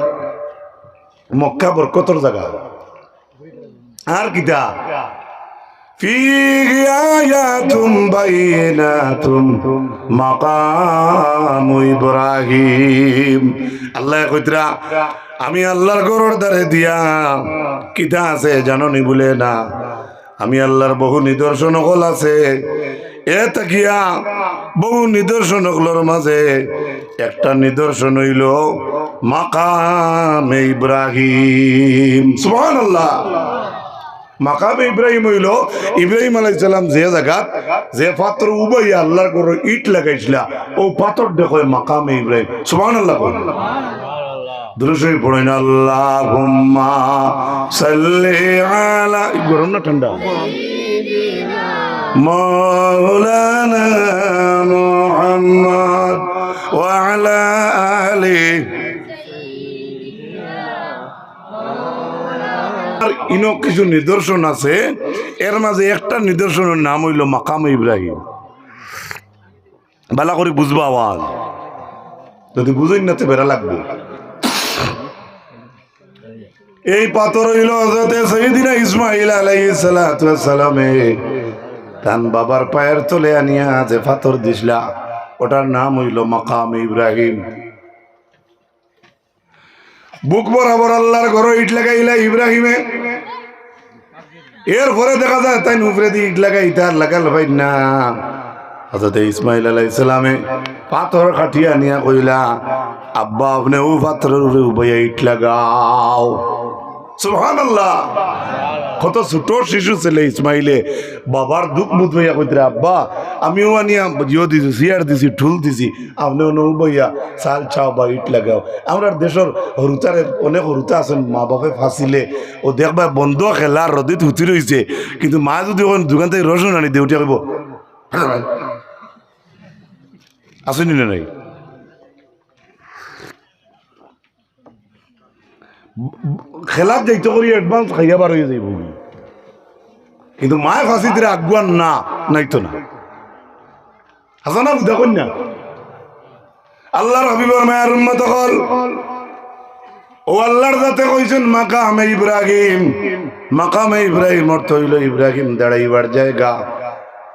মক্কা বরকতর জায়গা আর কিটা ফীহি আয়াতুম বাইনাতুম মাকামু ইব্রাহিম আল্লাহ কইতরা আমি আল্লাহর ঘরের দ্বারে দিয়া কিটা আছে জানো নি বলে না আমি আল্লাহর বহু নিদর্শন হল আছে এ তাকিয়া বহু নিদর্শন হলর মাঝে একটা নিদর্শন হইল মাকামে ইব্রাহিম সুবহানাল্লাহ মাকামে ইব্রাহিম হইল ইব্রাহিম আলাইহিস সালাম যে জায়গাত যে পাথর উবাই আল্লাহর ঘর ইট লাগাইছিলা ও পাথর দেখো মাকামে ইব্রাহিম সুবহানাল্লাহ দুরূদ শরীফ পড়েন আল্লাহুম্মা সাল্লি আলা গরম না ঠান্ডা মাওলানা মুহাম্মদ ওয়া আলা আলিহি ইনো কিছু নিদর্শন আছে এর মাঝে একটা নিদর্শনের নাম হইল মাকাম ইব্রাহিম বালা করে বুঝবো আওয়াজ যদি বুঝেন না তো বেড়া লাগবে এই পাথর হইল হযরতে সাইয়্যিদিনা ইসমাঈল আলাইহিস সালাতু ওয়াস সালামে তান বাবার পায়ের তলে আনিয়া যে পাথর দিছলা ওটার নাম হইল মাকাম ইব্রাহিম বুক বরাবর আল্লাহর ঘর ইট লাগাইলা ইব্রাহিমে এরপরে দেখা যায় তাই উপরে দিয়ে ইট লাগাই তার লাগাল ভাই না হযরত ইসমাঈল আলাইহিস সালামে পাথর কাটিয়া নিয়া কইলা আব্বা আপনি ও পাথরের উপরে উবাইয়া ইট লাগাও সুবহানাল্লাহ কত ছোট শিশু ছেলে ইসমাইলে বাবার দুঃখ মুখ হইয়া কইতে আব্বা আমিও আনিয়া জিও দিছি সিয়ার দিছি ঠুল দিছি আপনিও নৌ বইয়া চাল চাও বা ইট লাগাও আমরা দেশের হরুতারে অনেক হরুতা আছেন মা বাপে ফাঁসিলে ও দেখবা বন্ধ খেলার রদিত হুতি রয়েছে কিন্তু মা যদি দোকান থেকে রসুন আনি দেউটিয়া কইব আসেনি না নাই খেলার যাইতে করি অ্যাডভান্স খাইয়া বার হয়ে যাইব কিন্তু মায়ের ফাঁসি দিলে আগুয়ান না নাইতো না হাসানা দেখুন না আল্লাহর হাবিবর মায়ের উম্মত হল ও আল্লাহর যাতে কইছেন মাকামে ইব্রাহিম অর্থ হইল ইব্রাহিম দাঁড়াইবার জায়গা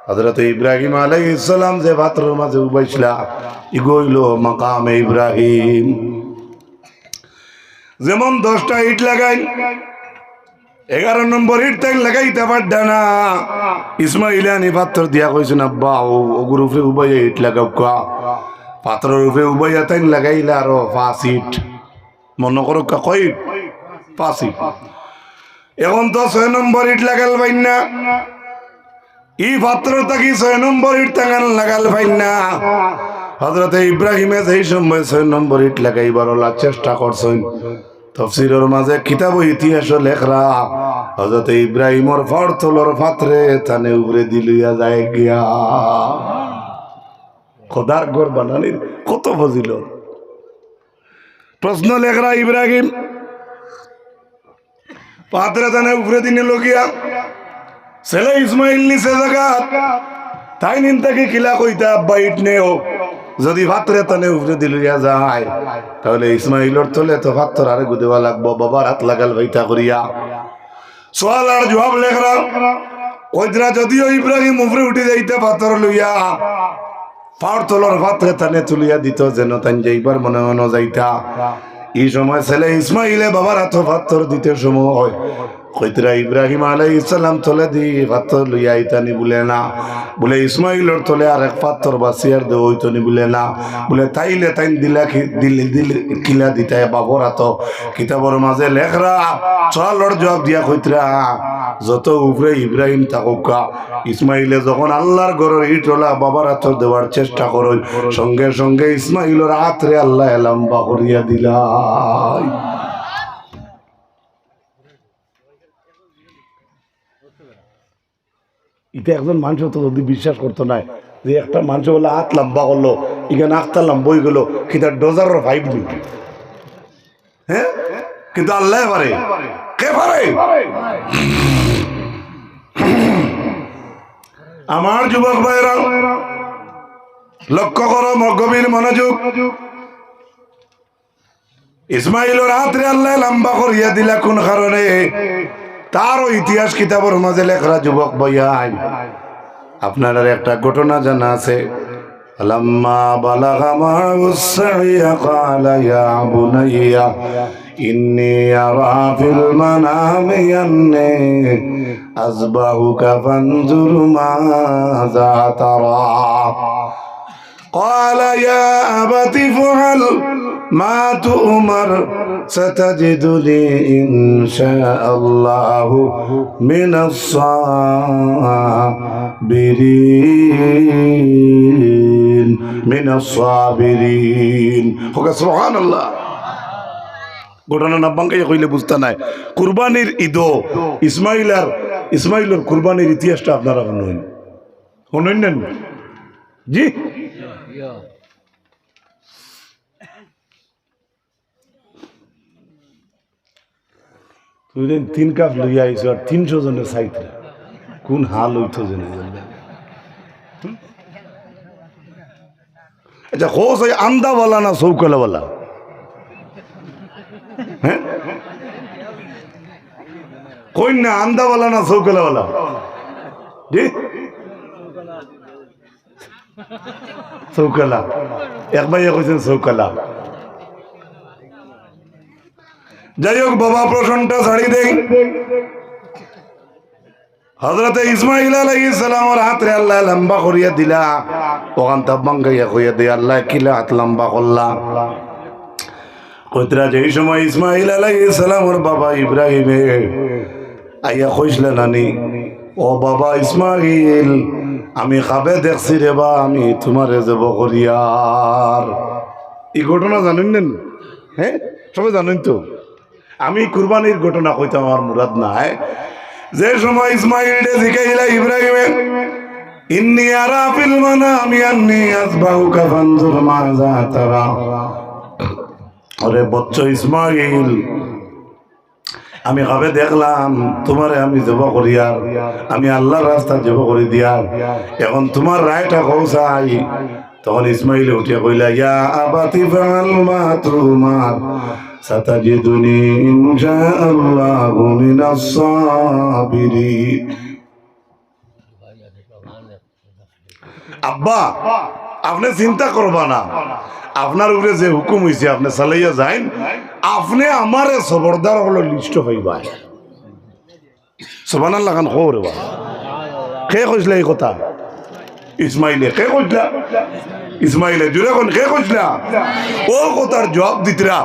হযরত ইব্রাহিম আলাইহিস সালাম যে পাথরের মাঝে উবাইছিলা ইগো হইল মাকামে ইব্রাহিম যেমন 10টা ইট লাগাই 11 নম্বর ইট তাই লাগাইতে পারডা না ইসমাঈল আনি পাথর দিয়া কইছেন আব্বা ওগুর উপরে উবাইয়া ইট লাগাও কা পাথরের উপরে উবাইয়া তাই লাগাইলা আরো 5 ইট মনে করো কই 5 ইট এখন তো 6 নম্বর ইট লাগাল ভাই না ই পাথর তাকি 6 নম্বর ইট তাঙ্গাল লাগাল ভাই না হযরত ইব্রাহিমে যেই সময় 6 নম্বর ইট লাগাইবার চেষ্টা করছেন তফসিরের মাঝে কিতাব ইতিহাস লেখরা হযরত ইব্রাহিমর ফরতলর পাত্রে তানে উপরে দিলিয়া যায় গিয়া খোদার ঘর বানানির কত ফজিলত প্রশ্ন লেখরা ইব্রাহিম পাত্রে তানে উপরে দিনে লগিয়া ছেলে ইসমাইল নিচে জায়গা তাই নিন তাকে কিলা কইতা আব্বা ইট নেও যদি পাত্রে তানে উপরে দিলিয়া যায় তাহলে ইসমাইলর তলে তো পাত্র আরে গুদেওয়া লাগবো বাবার হাত লাগাল ভাইটা করিয়া সোয়াল আর জবাব লেখরা কইতরা যদিও ইব্রাহিম উপরে উঠে যাইতে পাথর লইয়া পাওয়ার তলর পাত্রে তানে তুলিয়া দিত যেন তান যাইবার মনে মনে যাইতা এই সময় ছেলে ইসমাইলে বাবার হাত পাথর দিতে সময় কইতরা ইব্রাহিম আলাইহিস সালাম তলে দি পাথর লইয়া আইতানি বলে না বলে ইসমাইলর তলে আর এক পাথর বাসিয়ার দে হইতনি বলে না বলে তাইলে তাইন দিলা দিল কিলা দিতায় বাবর হাত কিতাবর মাঝে লেখরা চলর জবাব দিয়া কইতরা যত উপরে ইব্রাহিম থাকুকা ইসমাইলে যখন আল্লাহর ঘরের ইটলা বাবার হাত দেওয়ার চেষ্টা করল সঙ্গে সঙ্গে ইসমাইলর হাতরে আল্লাহ লম্বা করিয়া দিলাই এটা একজন মানুষ তো যদি বিশ্বাস করতো না যে একটা মানুষ বলে হাত লম্বা করলো এখানে আখটা লম্বই গেল কিন্তু ডোজারের 5 মিনিট হ্যাঁ কিন্তু আল্লাহ পারে কে পারে আমার যুবক ভাইরা লক্ষ্য করো গভীর মনোযোগ ইসমাইলের হাতরে আল্লাহ লম্বা করিয়া দিলা কোন কারণে তারও ইতিহাস কিতাবের মাঝে লেখা যুবক ভাইয়াই আপনার একটা ঘটনা জানা আছে লাম্মা বালাগা মা'আস সা'য়া ক্বালা ইয়া বুনাইয়া ইন্নী আরা ফিল মানামি আন্নী আযবাহুকা ফানজুর মাযা তারা قال يا أبت افعل ما تؤمر ستجدني إن شاء الله من الصابرين سبحان الله ঘটনা না বাঙ্কাই কইলে বুঝতে নাই। কুরবানির ঈদও ইসমাইলের কুরবানির ইতিহাসটা আপনারা শুনুন, শুনুন নেন জি। তুই 3 কাপ লইয়া আইস আর 300 জনের সাইতে কোন হাল হইতো জেনে জানলে। আচ্ছা হোস ওই আন্দাওয়ালা না চৌকলাওয়ালা? হ্যাঁ কই না আন্দাওয়ালা না চৌকলাওয়ালা? জি চৌকলা। এক ভাইয়া কইছেন চৌকলা। যাই হোক বাবা প্রশ্নটা ছাড়ি দেই। হযরতে ইসমাইল আলাইহিস সালামের হাতে আল্লাহ লম্বা করিয়া দিলা, ওখান তা বাঙ্গাইয়া কইয়া দে আল্লাহ কিলা হাত লম্বা করলা। কইতরা যেই সময় ইসমাইল আলাইহিস সালামের বাবা ইব্রাহিমে আইয়া কইছিল নানি, ও বাবা ইসমাইল আমি খাবে দেখছি রে বা আমি তোমারে যাব করিয়ার। এই ঘটনা জানেন না? হ্যাঁ সবাই জানেন তো। আমি কুরবানির ঘটনা কইতাম, আমার মুরাদ নাই। যে সময় ইসমাইলে জিকাইলা ইব্রাহিমে, ইন্নী আরা ফিল মানামি আন্নী আযবাহুকা ফানজুর মাযা তারা। আরে বচ্চা ইসমাইল আমি কবে দেখলাম তোমারে আমি জব করিয়ার, আমি আল্লাহর রাস্তা জব করে দিয়ার, এখন তোমার রায়টা কৌসাই। তখন ইসমাইল উঠিয়া কইলা, ইয়া আবাতি ফাআল মা তুমার সাতাজিদুনি ইনশাআল্লাহু মিনাস সাবিরিন। আব্বা আপনি চিন্তা করবা না, আপনার উপরে যে হুকুম হয়েছে আপনি চালাইয়া যাইন, আপনি আমারে সবরদার হলো লিস্ট পাইবা। সুবহানাল্লাহ খান খবর বা কে কইছিল এই কথা? ইসমাইলে কে কইলা? ইসমাইলে জুড়ে কোন কে কইলা? ও কথার জবাব দিতরা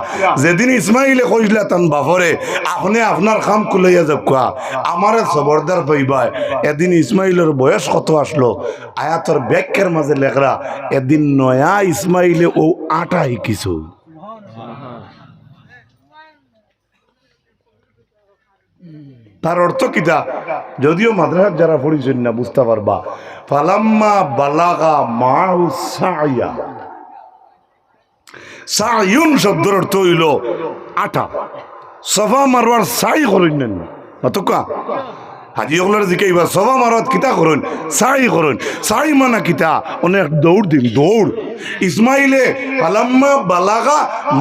যেদিন ইসমাইলে কইলা তান বাপরে আপনি আপনার কাম কুলাইয়া যাবকা, আমারে সবরদার পাইবা। এদিন ইসমাইলের বয়স কত আসলো? আয়াতর ব্যাখ্যার মাঝে লেখরা এদিন নয়া ইসমাইলে ও আটা কিছু। তার অর্থ কিটা? যদিও মাদ্রাসার যারা পড়িছেন না বুঝতে পারবা। ফালাম্মা বালাগা মাহু সাইয়া, সাইয়ুন শব্দের অর্থ হইল আটা। সফা মারওয়ার সাই করেন না তোকা হাজি ওগুলোর জিকাইবা সফা মারওয়াত কিতা করুন? সাই করুন। সাই মানা কিতা? অনেক দৌড় দিন, দৌড়। ইসমাইলে ফালাম্মা বালাগা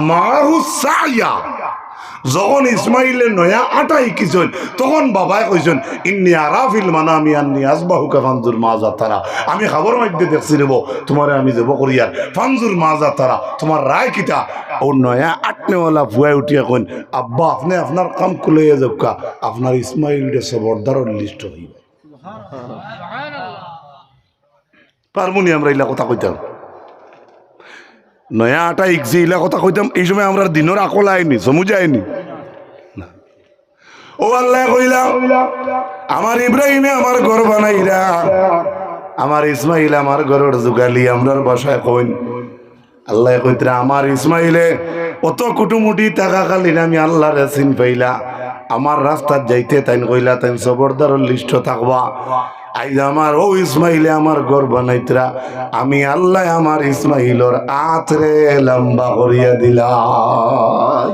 মাহু সাইয়া, যখন ইসমাইলে নয়া আটা শিকিছেন তখন বাবাই কইছেন, ইন্নী আরা ফিল মানামি আন্নী আযবাহুকা ফানজুর মাযা তারা। আমি খবর মধ্যে দেখছি রেব তোমারে আমি যাব করিয়ার, ফানজুর মাযা তারা, তোমার রায় কিতা? ও নয়া আটনেওয়ালা ভুয়াই উঠিয়া কইন, আব্বা আপনি আপনার কাম কুলাইয়া যাবকা, আপনার ইসমাইলরে সবরদারের লিস্ট হইবে। পারমুনি আমরা ইলা কথা কইতাম, নয়া আটা ইকজি ইলা কথা কইতাম। এই সময় আমরা দিনের আকল আইনি, সমুজ আইনি না। ও আল্লাহ কইলা আমার ইব্রাহিমে আমার ঘর বানাইরা, আমার ইসমাইল আমার ঘরের জুগালি আমরার বাসায় কইন। আল্লাহ কইতরা আমার ইসমাইলে অত কুটুমুটি টাকা খালিন আমি আল্লাহর চিন পাইলা, আমার রাস্তার যাইতে তাইন কইলা তাইন সবরদারের লিস্ট থাকবা। আইজ আমার ও ইসমাইলে আমার ঘর বানাইতরা, আমি আল্লাহ আমার ইসমাইলর আতরে লম্বা করিয়া দিলাম।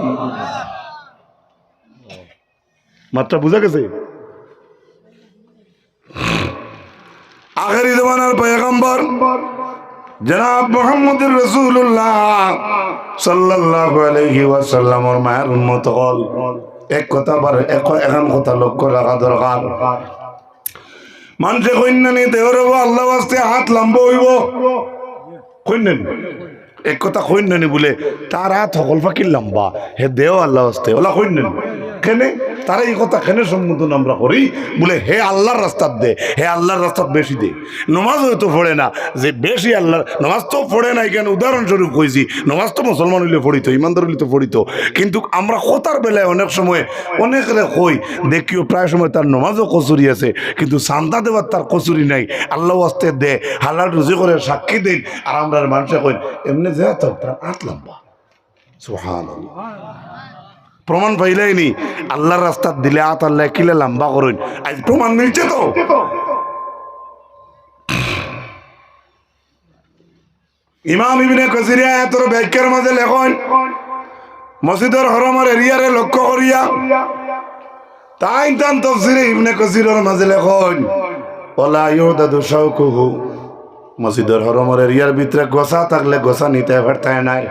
মাত্রা বুঝা গেছে? আখেরি জমানার পয়গম্বর জনাব মুহাম্মদুর রাসূলুল্লাহ সাল্লাল্লাহু আলাইহি ওয়াসাল্লামের মায়ের উম্মত হল। এক কথা বার এখন কথা লক্ষ্য রাখা দরকার। মানুষে কইনানি দেহর আল্লাহ আস্তে হাত লম্বা হইব, কইনেন এক কথা কইনানি বলে তার হাত সকল ফাঁকির লম্বা, হে দেহ আল্লাহ আস্তে ওলা কইনেন কেনে? তারা এই কথা কেন সম্বোধন আমরা করি বলে হে আল্লাহর রাস্তার দে, হে আল্লাহর রাস্তার বেশি দে। নমাজ হয়তো পড়ে না, যে বেশি আল্লাহর নমাজ তো পড়ে না, এখানে উদাহরণস্বরূপ কইছি, নমাজ তো মুসলমান হইলে পড়িত, ইমানদার হইলে তো পড়িত। কিন্তু আমরা কথার বেলায় অনেক সময় অনেকরে কই দেখিও প্রায় সময় তার নমাজও কচুরি আছে, কিন্তু চান্দা দেওয়ার তার কচুরি নাই। আল্লাহ আস্তে দে, হালাল রুজি করে সাক্ষী দেন, আর আমরা মানুষে কই এমনি যে তার আট লম্বা। সুবহানাল্লাহ। প্রমাণ পাইলেই নি আল্লাহর রাস্তা দিলে আত আল্লাহ কিলে লম্বা করুন আজ প্রমাণ মিলছে তো ইমাম ইবনে কাসির আয়াতের ব্যাখ্যার মাঝে লেখন মসজিদের হরমের এরিয়ারে লক্ষ্য করিয়া তাই তান তাফসীরে ইবনে কাসিরের মাঝে লেখন ওয়ালা ইউদাদু শাওকুহু মসজিদের হরমের এরিয়ার ভিতরে গোসা থাকলে গোসা নিতে পারতায় নাই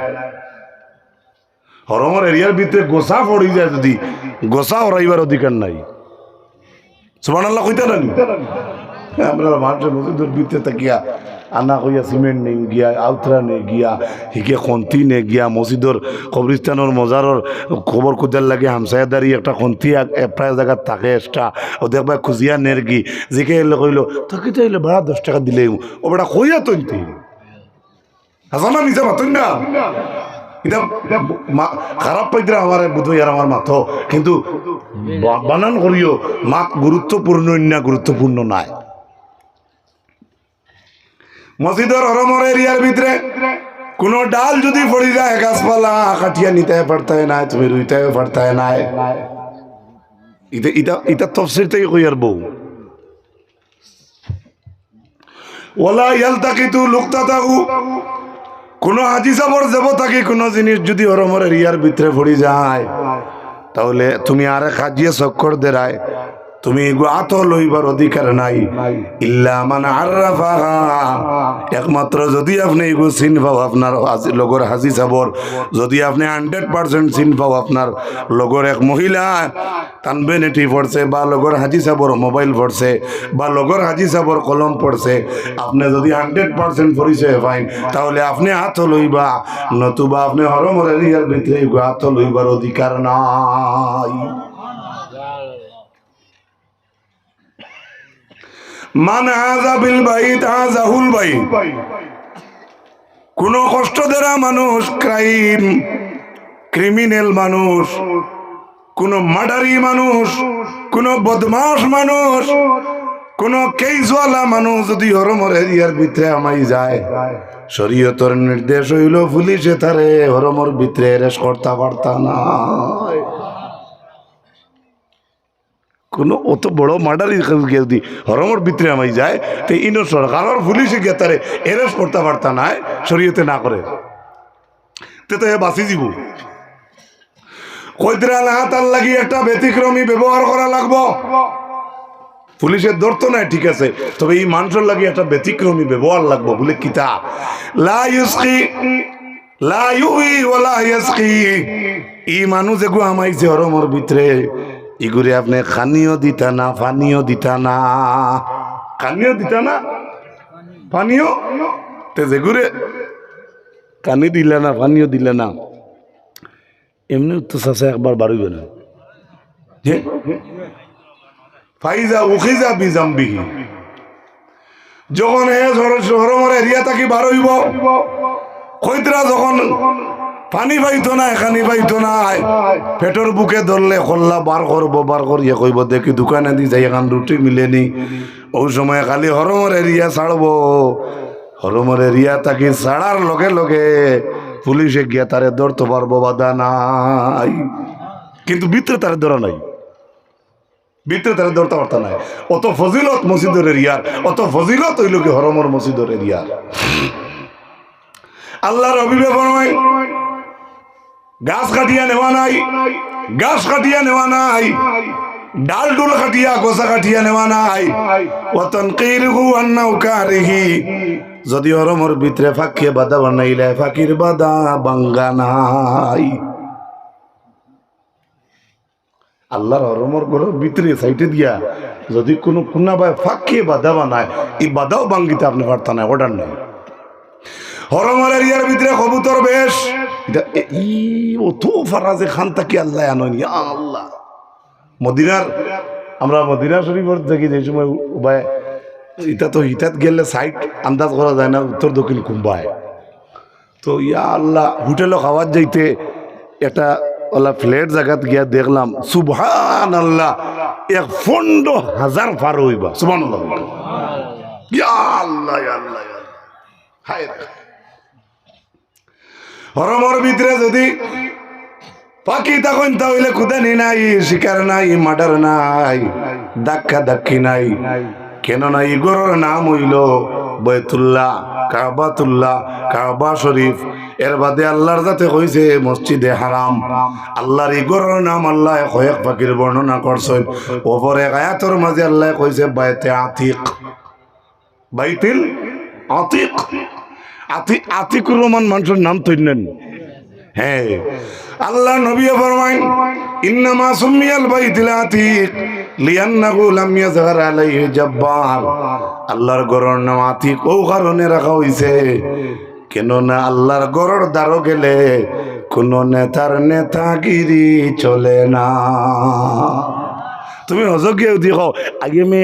হরমের এরিয়ার ভিতরে গোসা পড়ি যায় যদি গোসা হরাইবার অধিকার নাই সুবহানাল্লাহ কইতে না আমরা মানুষের মসজিদের ভিতরে তাকিয়া আনা কইয়া সিমেন্ট নেই গিয়া আউতরা নেই গিয়া হিকে খন্তি নে গিয়া মসজিদের কবরিস্তানোর মজারর খবর কুদার লাগে হামসায়াদারি একটা খন্তি প্রায় জায়গায় থাকে এক্সট্রা ও দেখবা খুঁজিয়া নের গি জিকে এলে কইলো তাকে তো এলে ভাড়া 10 টাকা দিলে ও বেটা কইয়া তৈতে হাসানা মিশা মাতন না এটা খারাপ পাইতে আমার বুধই আর আমার মাথো কিন্তু বানান করিও মাত গুরুত্বপূর্ণ না গুরুত্বপূর্ণ নাই মসজিদের হরমের এরিয়ার ভিতরে কোন ডাল যদি পড়ে যায় গাছপালা কাটিয়া নিতে পারতায় না তুমি রুইতে পারতায় না এটা তফসির থেকে কই আর বউ ওয়ালা ইয়ালতাকিতু লুকতাতাহু কোন হাজি সাবর যাব তাকে কোন জিনিস যদি হরমের এরিয়ার ভিতরে পড়ে যায় তাহলে তুমি আরেক হাজিয়ে চক্কর দেরায় তুমি আত লইবার অধিকার নাই ইল্লা মান আররাফাহা একমাত্র যদি আপনি এগো চিন পাও আপনার লগর হাজি সাবর যদি আপনি 100% চিন পাও আপনার লগর এক মহিলা তানবে নেটি পড়ছে বা লগর হাজি সাবর মোবাইল পড়ছে বা লগর হাজি সাবর কলম পড়ছে আপনি যদি 100% পরিচয় পাইন তাহলে আপনি হাত লইবা নতুবা আপনি হরমের এরিয়ার ভিতরে হাত লইবার অধিকার নাই মান হাজা বিল বাইত হাজাহুল বাইত কোন কষ্ট দেরা মানুষ ক্রিমিনাল মানুষ কোন মার্ডারি মানুষ কোন বদমাশ মানুষ কোন কেসওয়ালা মানুষ যদি হরমের এরিয়ার ভিতরে আমাই যায় শরীয়তের নির্দেশ হইল পুলিশে তারে হরমের ভিতরে অ্যারেস্ট করতে পারতা না কোনো অত বড় মার্ডারি যদি হরমের ভিতরে আমাই যায় তো ইনো সরকারের পুলিশে গিয়ে তারে অ্যারেস্ট করতে পারতা না শরীয়তে না করে তো এ বাঁচি যাব কইতরা না তার লাগি একটা ব্যতিক্রমী ব্যবহার করা লাগবো পুলিশের ধরতো না ঠিক আছে তবে এই মানুষের লাগি একটা ব্যতিক্রমী ব্যবহার লাগবো বলে কিতা লা ইউসকি লা ইউই ওয়ালা ইয়াসকি এই মানুষ এগো আমাইছে হরমের ভিতরে ইগুরে আপনি খানিও দিতা না পানিও দিতা না খানিও দিতা না পানিও তে যেগুরে কানি দিলে না পানিও দিলে না এমনি তো চাষে একবার বাড়িবে না ফাইজা উখিজা বিজাম্বিহি যখন হে হরমের এরিয়া থাকি বার হইব কইতরা যখন পানি পাইতো না এখানি পাইতো না পেটর বুকে ধরলে খোল্লা বার করিয়ে কইব দেখি দোকানে দি যাই এখান রুটি মিলেনি ওই সময় খালি হরমের এরিয়া ছাড়বো হরমের এরিয়া থাকি ছাড়ার লগে লগে পুলিশে গিয়া তারে ধরতে পারবো বাধা নাই কিন্তু ভিতরে তারে ধরা নাই ভিতরে তারা ধরতে পারত নাই অত ফজিলত মসজিদের এরিয়ার অত ফজিলত হইল কি হরমের মসজিদের এরিয়ার আল্লাহর হাবিবে ফরমায় গাছ কাটিয়া নেওয়া নাই গাছ কাটিয়া নেওয়া নাই ডাল ডুল কাটিয়া গোসা কাটিয়া নেওয়া নাই ওয়াতন কিরহু আন্নাউ কারিহি যদি হরমের ভিতরে ফাঁকিয়ে বাধা বানাইলে ফাঁকির বাধা বাঙ্গা নাই আল্লাহর হরমের ঘরের ভিতরে সাইটে দিয়া যদি কোনো কোনা ভাই ফাঁকিয়ে বাধা বানায় এই বাধাও ভাঙ্গিতে আপনি পারতেন না অর্ডার নেই হরমের এরিয়ার ভিতরে কবুতর বেশ এটা অত ফারাজে খান তাকি আল্লাহ আননি আল্লাহ মদিনার আমরা মদিনা শরীফের দেখি যে সময় উপায় এটা তো হিতাত গেলে সাইড আন্দাজ করা যায় না উত্তর দক্ষিণ কুম্বায় তো ইয়া আল্লাহ হোটেলও খাওয়ার যাইতে একটা ওলা ফ্ল্যাট জায়গাত গিয়া দেখলাম সুবহানাল্লাহ ১৫,০০০ পার হইবা সুবহানাল্লাহ ইয়া আল্লাহ ইয়া আল্লাহ হায় হরমের ভিতরে যদি পাখি তখন তাহলে কুদানি নাই, শিকার নাই, মার্ডার নাই, ধাক্কা ধাক্কি নাই। কেননা ইগরের নাম হইল বাইতুল্লাহ, কাবাতুল্লাহ, কাবা শরীফ। এর বাদে আল্লাহর যাতে কইছে মসজিদে হারাম। আল্লাহর ইগরের নাম আল্লাহ কয়েক পাখির বর্ণনা করছেন। ওপরে আয়াতের মাঝে আল্লাহ কইছে বাইতে আতিক, বাইতুল আতিক। আতিকুর রহমান মানুষের নাম তৈরি। হ্যাঁ, আল্লাহ নবী ফরমায় ইন্নামা সুমিয়াল বাইতুল আতিক লিআন্নাহু লাম ইয়াযহার আলাইহি জাব্বার। আল্লাহর ঘরের নাম আতিক ও কারণে রাখা হইছে কেননা আল্লাহর ঘরের দ্বারও গেলে কোন নেতার নেতাগিরি চলে না। তুমি হজগিয়ে উঠি কও I am a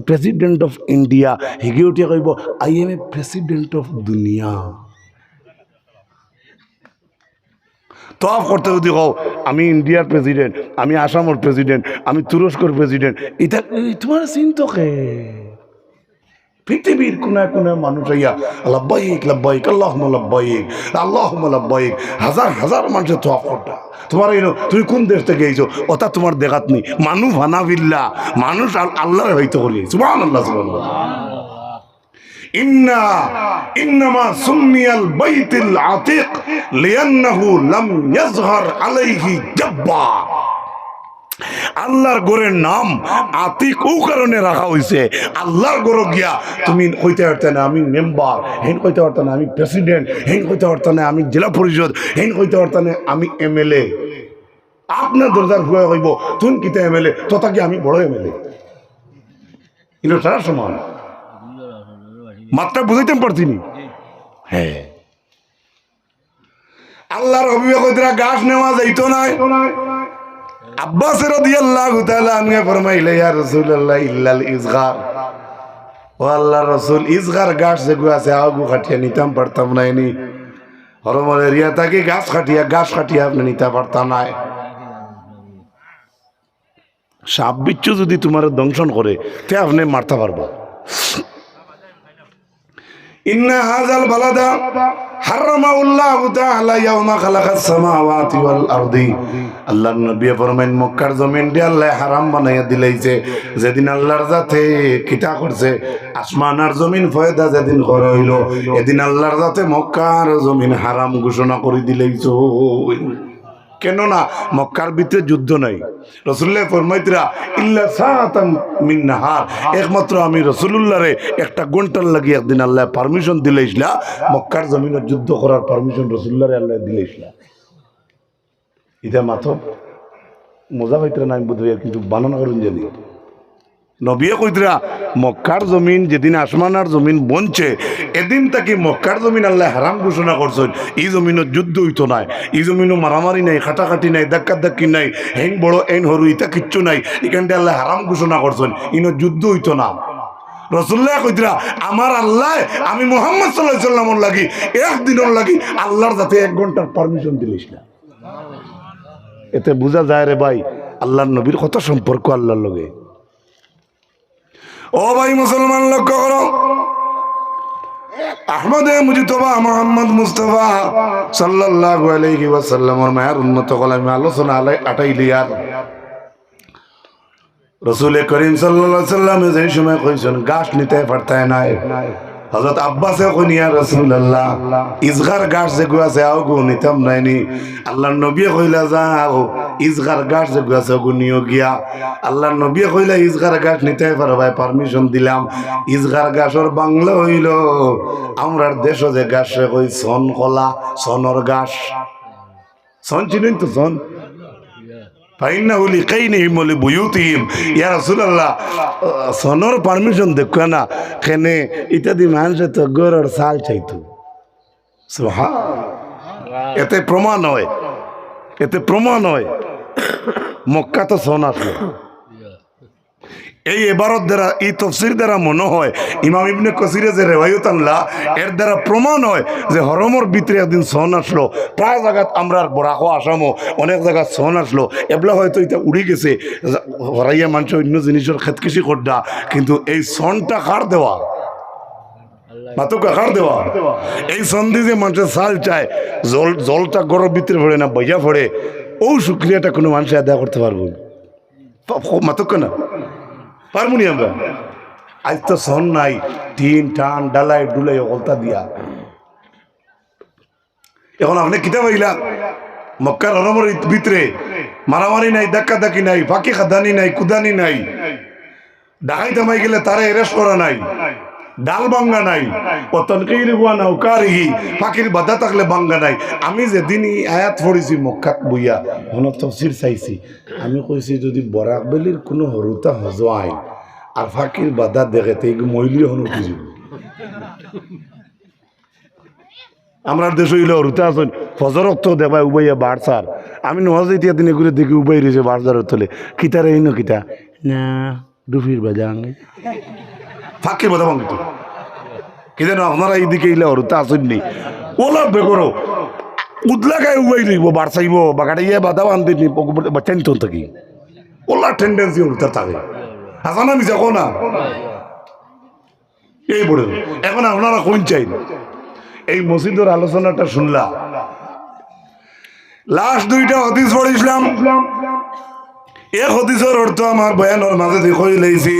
president of India, হিগিয়ে উঠিয়ে কইব I am a president of দুনিয়া। তফ করতে যদি কও আমি ইন্ডিয়ার প্রেসিডেন্ট, আমি আসামের প্রেসিডেন্ট, আমি তুরস্কর প্রেসিডেন্ট, এটা তোমার চিন্তকে পৃথিবীর কোনায় কোনায় মানুষ আইয়া লাব্বাইক লাব্বাইক আল্লাহুম্মা লাব্বাইক আল্লাহুম্মা লাব্বাইক হাজার হাজার মানুষের তফ করতা। তোমার এই তুমি কোন দেশ থেকে এইছো ওটা তোমার দেখাত নি। মানুষ হানাবিল্লা, মানুষ আল্লাহর হইতে করি। সুবহানাল্লাহ, সুবহানাল্লাহ। ইন্নামা সুমিয়াল বাইতুল আতিক লিআন্নাহু লাম ইয়াযহার আলাইহি জাব্বার। আল্লাহর ঘরের নাম আতিক ও কারণে রাখা হয়েছে আল্লাহর ঘরে গিয়া তুমি কইতে পারতে না আমি মেম্বার, হেন কইতে পারতে না আমি প্রেসিডেন্ট, হেন কইতে পারতে না আমি জেলা পরিষদ, হেন কইতে পারতে না আমি এমএলএ। আপনার দরজার হুয়া কইব তুই কিতে এমএলএ, তথা কি আমি বড় এমএলএ। কিন্তু সারা সমান মাত্রা বুঝাইতে পারছিনি। হ্যাঁ, আল্লাহর হবিবে কইতরা গাছ নেওয়া যাইতো না। আব্বাস রাদিয়াল্লাহু তাআলা আনহু ফরমাইলে ইয়া রাসূলুল্লাহ ইল্লাল ইসগার, ও আল্লাহর রাসূল ইসগার গাছ যেগু আছে আগু কাটিয়া নিতাম পারতাম না। এনি হরমর এরিয়া থেকে গাছ কাটিয়া আপনি নিতে পারতাম না। সাপ বিচ্ছু যদি তোমার দংশন করে তে আপনি মারতে পারবো। ইন্না হাযাল বালাদা হারামাহুল্লাহু তাআলা ইয়াওমা খালাকাস সামাওয়াতি ওয়াল আরদি। আল্লাহর নবী ফরমায়েন মক্কার জমিন দিয়ে আল্লাহ হারাম বানাইয়া দিলাইছে যেদিন আল্লাহর জাতে কিতা করছে আসমান আর জমিন ফয়দা যেদিন করা হইল এদিন আল্লাহর জাতে মক্কার জমিন হারাম ঘোষণা করে দিলাইছো। কেননা মক্কার ভিতরে যুদ্ধ নাই। রাসূলুল্লাহ ফরমাইতরা ইল্লা সাআতান মিন নাহার, একমাত্র আমি রাসূলুল্লাহরে একটা ঘন্টার লাগি একদিন আল্লাহ পারমিশন দিলাইছিলা মক্কার জমিনে যুদ্ধ করার পারমিশন রাসূলুল্লাহরে আল্লাহ দিলাইছিলা। এটা মাত্র মজা পাইতরা নাই বুঝবে কিন্তু বানানো করুন জানি নবী কইতরা মক্কার জমিন যেদিন আসমান আর জমিন বনছে এদিন তাকে মক্কার জমিন আল্লাহ হারাম ঘোষণা করছেন। এই জমিনও যুদ্ধ হইতো নাই, এই জমিনও মারামারি নাই, খাটাখাটি নাই, ধাক্কা ধাক্কি নাই, হেন বড় হেন হরু ইটা কিচ্ছু নাই। এখানটা আল্লাহ হারাম ঘোষণা করছেন, ইনো যুদ্ধ হইতো না। রাসূলুল্লাহ কইতরা আমার আল্লাহ আমি মুহাম্মদ সাল্লাল্লাহু আলাইহি ওয়াসাল্লামের লাগি একদিনের লাগি আল্লাহর যাতে 1 ঘন্টার পারমিশন দিলিস না। এতে বোঝা যায় রে ভাই আল্লাহর নবীর কত সম্পর্ক আল্লাহর লগে। ও ভাই মুসলমান লক্ষ্য করো, আহমদে মুজতবা মুহাম্মদ মুস্তাফা সাল্লাল্লাহু আলাইহি ওয়াসাল্লামের মায়ের উন্নত কলামে আলোচনা আটাইলিয়ার রাসূল করিম সাল্লাল্লাহু আলাইহি ওয়াসাল্লাম যে সময় কইছেন গাছ নিতে পারতায় নাই। হযরত আব্বাসে কইনিয়া রাসূলুল্লাহ ইসগার গাছ যেগু আছে আওগু নিতাম নাইনি। আল্লাহর নবী কইলা যাও ইসগার গাছ যেগু আছে ওগু নিও গিয়া। আল্লাহর নবী কইলা ইসগার গাছ নিতে পারবাই পারমিশন দিলাম। ইসগার গাছর বাংলা হইল আমরার দেশে যে গাছ কই সন কলা, সনর গাছ। সন চিনেন তো সন সনর পারমিশন দেখো না কেনে ইত্যাদি মানুষের তো গরুর চাল চাইতো। এতে প্রমাণ হয়, এতে প্রমাণ হয় মক্কা তো সন আসলো। এই এবারত দ্বারা এই তফসির দ্বারা মনে হয় ইমাম ইবনে কাসিরে যে রেওয়ায়ত আনলা এর দ্বারা প্রমাণ হয় যে হরমর ভিতরে একদিন সন আসলো। প্রায় জায়গাত আমরা বরাকো আসামও অনেক জায়গায় সন আসলো, এবলা হয়তো এটা উড়ে গেছে হরাইয়া মানুষ অন্য জিনিসের খেতকিসি করডা, কিন্তু এই সনটা কার দেওয়া মাতো কার দেওয়া? এই সন্ধি যে মানুষের চাল চায় জলটা গরম ভিতরে পড়ে না বইয়া পড়ে ও শুক্রিয়াটা কোনো মানুষ আদায় করতে পারবো মাতক না পারবো নি আমরা আজ তো সন নাই টিন টান ডালাই ডুলাই অলতা দিয়া এখন আপনি কিতা পাইলা মক্কার রণমের ভিতরে মারামারি নাই ধাক্কা ধাক্কি নাই ফাঁকি খাদানি নাই কুদানি নাই ডাকাই থামাই গেলে তারা এরেস্ট করা নাই ডাল বাঙ্গা নাই পতনকেই হুয়া না উকারি ফাঁকির বাধা থাকলে বাঙ্গা নাই আমি যেদিন এই আয়াত পড়েছি মক্কাত বইয়া মনে তফসির চাইছি আমি কইছি যদি বরাক বেলির কোনো হরুতা হজোয়াই আর ফাঁকির বাধা দেখে তো এই মহিলীয় হন উঠে যাব আমরা দেশ হইলে হরুতা আছেন ফজরক তো দেবাই উবাইয়া বাড়সার আমি নজ ইতিয়া দিনে ঘুরে দেখি উবাই রয়েছে বাড়সার তলে কিতার এই ন কিতা না ডুফির বাজা ফাঁকির বাধা ভাঙিত কি যেন আপনারা এইদিকে ইলে হরুতা আসেননি ওলা বেগরো উদলা গায়ে উবাই লইব বাড়সাইব বা গাড়িয়ে বাধা বান্ধি নি বাচ্চানি তো থাকি ওলা টেন্ডেন্সি হরুতা থাকে হাসানা মিশা কো না এই বড় এখন আপনারা কোন চাই এই মসজিদের আলোচনাটা শুনলা লাস্ট দুইটা হাদিস পড়িছিলাম এক হাদিসের অর্থ আমার বয়ানের মাঝে দেখই লইছি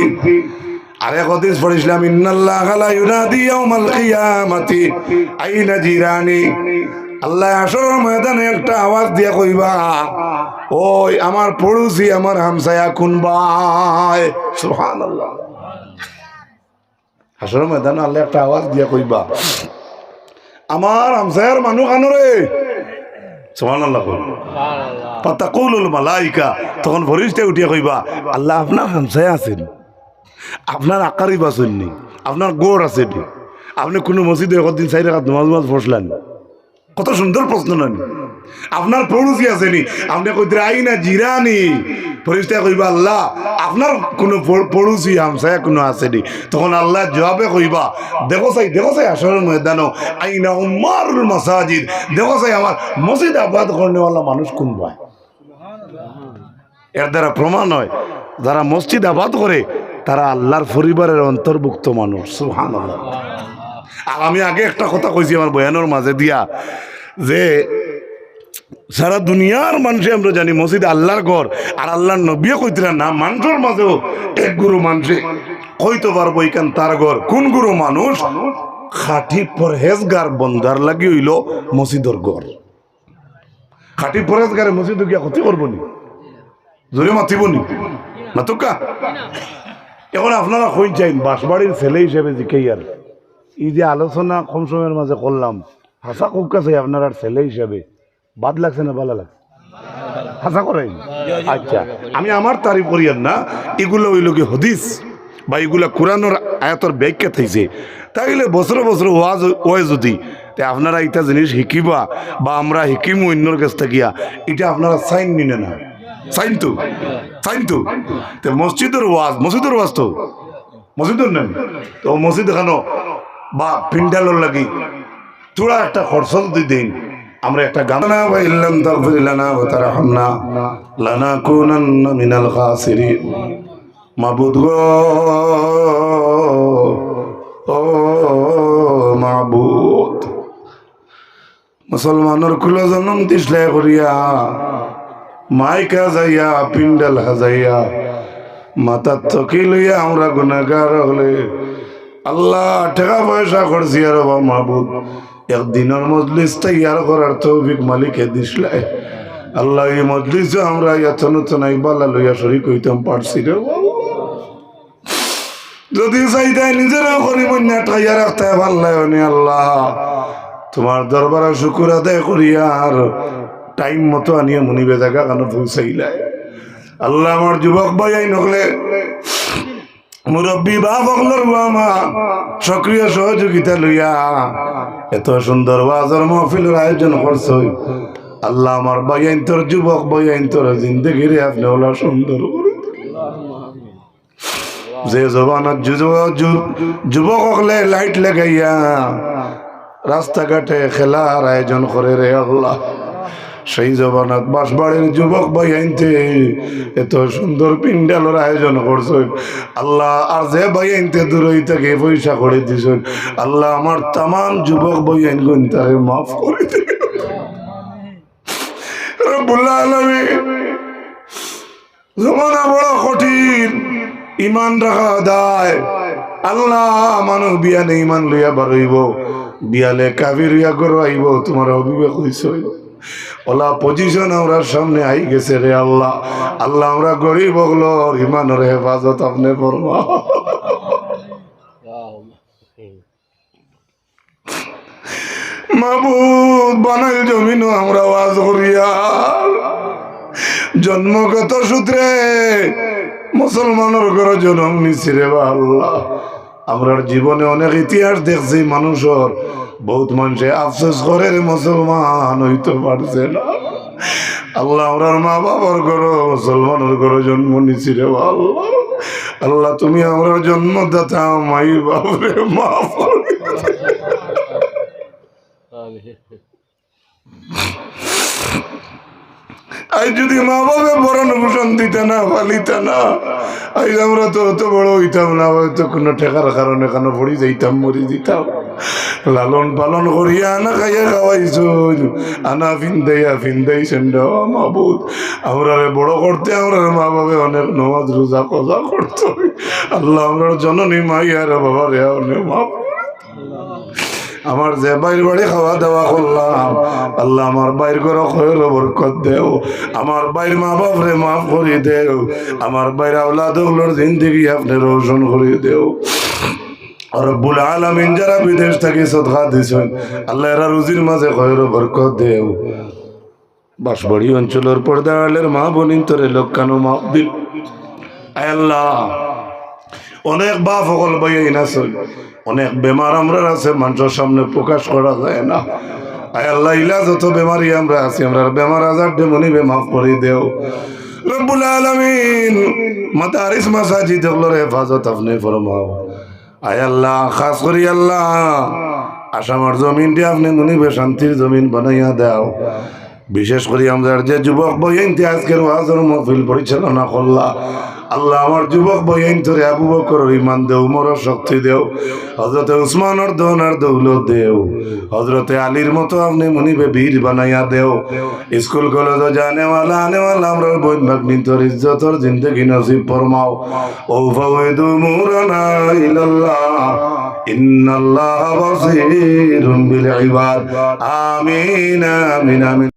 আর এক হাদিস পড়িছিলাম ইন্নাল্লাহা লা ইউনাদি ইয়াউমাল কিয়ামাতি আইনা জিরানি আল্লাহ হাশরের ময়দানে একটা আওয়াজ দিয়া কইবা ওই আমার পড়োশি আমার হামসায়া কোন ভাই সুবহানাল্লাহ হাশরের ময়দানে আল্লাহ একটা আওয়াজ দিয়া কইবা আমার হামসায়ার মানুষ কানরে সুবহানাল্লাহ ফাতাকুলুল মালাইকা তখন ফেরেশতা উঠিয়া কইবা আল্লাহ আপনার হামসায়া আছেন আপনার আকারিব আছেন নি আপনার গোড় আছে নি আপনি কোনো মসজিদে একদিন 4 রাকাত নামাজ পড়লেন কত সুন্দর প্রশ্ন নেন আপনার পড়োশি আছে নি আপনি কইতে আইনা জিরানি ফেরেশতা কইবা আল্লাহ আপনার কোনো পড়োশি হামসায়া কোনো আছে নি তখন আল্লাহ জবাবে কইবা দেখো চাই আসরের ময়দানো আইনা উম্মারুল মাসাজিদ দেখো চাই আমার মসজিদ আবাদ করনেওয়ালা মানুষ কোন ভাই এর দ্বারা প্রমাণ হয় যারা মসজিদ আবাদ করে তারা আল্লাহর পরিবারের অন্তর্ভুক্ত মানুষ সুবহানাল্লাহ আর আমি আগে একটা কথা কইছি আমার বয়ানের মাঝে দিয়া যে সারা দুনিয়ার মানুষে আমরা জানি মসজিদ আল্লাহর ঘর আর আল্লাহর নবীও কইতেরা না মানুষের মাঝেও এক গুরু মানুষে কইতে পারবো এখান তার ঘর কোন গুরু মানুষ খাঁটি পরহেজগার বন্দার লাগি হইল মসজিদের ঘর খাঁটি পরহেজগারে মসজিদ গিয়া ক্ষতি করবো নি জোরে মাতিব নি না তো কা এখন আপনারা কই চাইন বাসবাড়ির ছেলে হিসেবে জিকেই এই যে আলোচনা কম সময়ের মাঝে করলাম হাসা খুব কাছে আপনার আর ছেলে হিসাবে বাদ লাগছে না ভালো লাগছে হাসা করেন আচ্ছা আমি আমার তারিফ করিয়ান না এগুলো ওই লোকে হদিস বা এগুলা কোরআনের আয়াতর ব্যাখ্যা থাইছে তাইলে বছর বছর ওয়াজ যদি আপনারা এটা জিনিস শিকিবা বা আমরা শিকিম অন্যর কাছ থাকিয়া এটা আপনারা সাইন নিনে না সাইন তো মসজিদের ওয়াজ তো মসজিদের নেন তো মসজিদ এখানো বা পিন্ডালোর লাগি তোরা একটা খরচ যদি দিন আমরা একটা গান না ইল্লাম তাগফির লানা ওয়া তারহামনা লানাকুনান্না মিনাল খাসিরিন মাবুদ গো ও মাবুদ মুসলমানের কুল জন্ম দিসলে করিয়া মাইকা যাইয়া পিন্ডাল হাজাইয়া মাথার থকি লইয়া আমরা গুনাহগার হলে আল্লাহ টাকা পয়সা খরচি আর মাহবুব একদিনের মজলিস তৈয়ার করার তৌফিক মালিকে দিসলে আল্লাহ এই মজলিস আমরা এত নতুন বালা লইয়া শরীক হইতাম পারছি রে যদি চাইতাই নিজেরা করি মন্যা ঠাইয়া রাখতে পারলে আল্লাহ তোমার দরবারে শুকুর আদায় করিয়া আর টাইম মতো আনিয়া মনিবে জায়গা কেন পৌঁছাইলাই আল্লাহ আমার যুবক ভাই আই নকলে মুরব্বী বা বকলর মা সক্রিয় সহযোগিতা লইয়া এত সুন্দর ওয়াজের মাহফিলের আয়োজন করছ আল্লাহ আমার ভাই আইন তোর যুবক ভাই আইন তোর জিন্দগিরে আপনি ওলা সুন্দর করে যে জবানত যুবক হলে লাইট লাগাইয়া রাস্তাঘাটে খেলার আয়োজন করে রে আল্লাহ সেই জবানত বাসবাড়ির যুবক ভাই আইনতে এত সুন্দর পিন্ডালের আয়োজন করছেন আল্লাহ আর যে ভাই আইনতে দূরই থেকে পয়সা করে দিছেন আল্লাহ আমার তামাম যুবক ভাই আইন তারে মাফ করে দিন রব্বুল আলামিন জমানা বড় কঠিন, ইমান রাখা দায়। আল্লাহ মানুষ বিয়ালে ইমান লইয়া বারইব, বিয়ালে কাফির হইয়া করো আইব, তোমার অবিবেক হইছে ওলা পজিশন আমরা সামনে আই গেছে রে আল্লাহ। আল্লাহ আমরা গরিব হলো ইমানের হেফাজত আপনি ফরমা। মাবুদ বানাইল জমিন আমরা ওয়াজ করিয়া জন্মগত সূত্রে মুসলমানের ঘরে জন্ম নিছি রে আল্লাহ। আমরার জীবনে অনেক ইতিহাস দেখছি, মানুষের বহুত মানুষে আফসোস করে মুসলমান হইতে পারছে না। আল্লাহ আমরার মা বাবার ঘরে মুসলমানের ঘরে জন্ম নিছি রে আল্লাহ। আল্লাহ তুমি আমরার জন্মদাতা মাই বাবরে মাফ করে। আজ যদি মা বাবা বরণ ভূষণ দিতে না, পালিতে না, আজ আমরা তো অত বড় হইতাম না, হয়তো কোনো ঠেকার কারণে কেন পড়ি যাইতাম, মরি দিতাম। লালন পালন করিয়া আনা খাইয়া খাওয়াইছ, আনা ফিন্দাইছেন মাবুদ। আমরা বড় করতে আমরা মা বাবা অনেক নমাজ রোজা কজা করতো। আল্লাহ আমরা জননী মাইয়ার বাবা রে অনেক মাপ। আমার যে বাইর বাড়ি খাওয়া দাওয়া করলাম, আল্লাহ আমার বাইর করে খয়ের বরকত দেও, আমার বাইর মা বাপ রে মাফ করে দেও, আমার বাইর আওলাদ গুলোর জিন্দেগি আপনি রোশন করে দেও। রব্বুল আলামিন যারা বিদেশ থেকে সদকা দিছেন, আল্লাহ এরা রুজির মাঝে খয়ের বরকত দেও। বাঁশবাড়ি অঞ্চলের পর্দালের মা বোনিন তোরে লক্ষানো মাফ দিল। আয় আল্লাহ, অনেক বাপ সকল বইয়াই না চল, অনেক বেমার আমরা আছে মানুষের সামনে প্রকাশ করা যায় না। আয় আল্লাহ ইলা যত বেমারি আমরা আছি, আমরা বেমার আজার ডেমনি মাফ করে দেও। রব্বুল আলামিন মাদারিস মাসাজিদ গুলোর হেফাজত আপনি ফরমাও। আয় আল্লাহ খাস করি আল্লাহ আসামের জমিনটি আপনি মনিবে শান্তির জমিন বানাইয়া দাও। বিশেষ করে আমরা যে যুবক বইনতে আজকের ওয়াজের মাহফিল পরিচালনা করলা, আল্লাহ আমার যুবক বইন ধরে আবু বকর ইমান দেও, উমর শক্তি দেও, হযরতে উসমানের দৌনার দৌলত দেও, হযরতে আলীর মতো আপনি মনিবে বীর বানাইয়া দেও। স্কুল কলেজ জানেওয়ালা আনেওয়ালা আমরা বইন ভাগ্নি তোর ইজ্জতর জিন্দেগি নসিব ফরমাও। ও ফাওয়াইদু মুরানা ইলাল্লাহ ইন্নাল্লাহ বাসীরুম বিল ইবাদ। আমিন আমিন আমিন।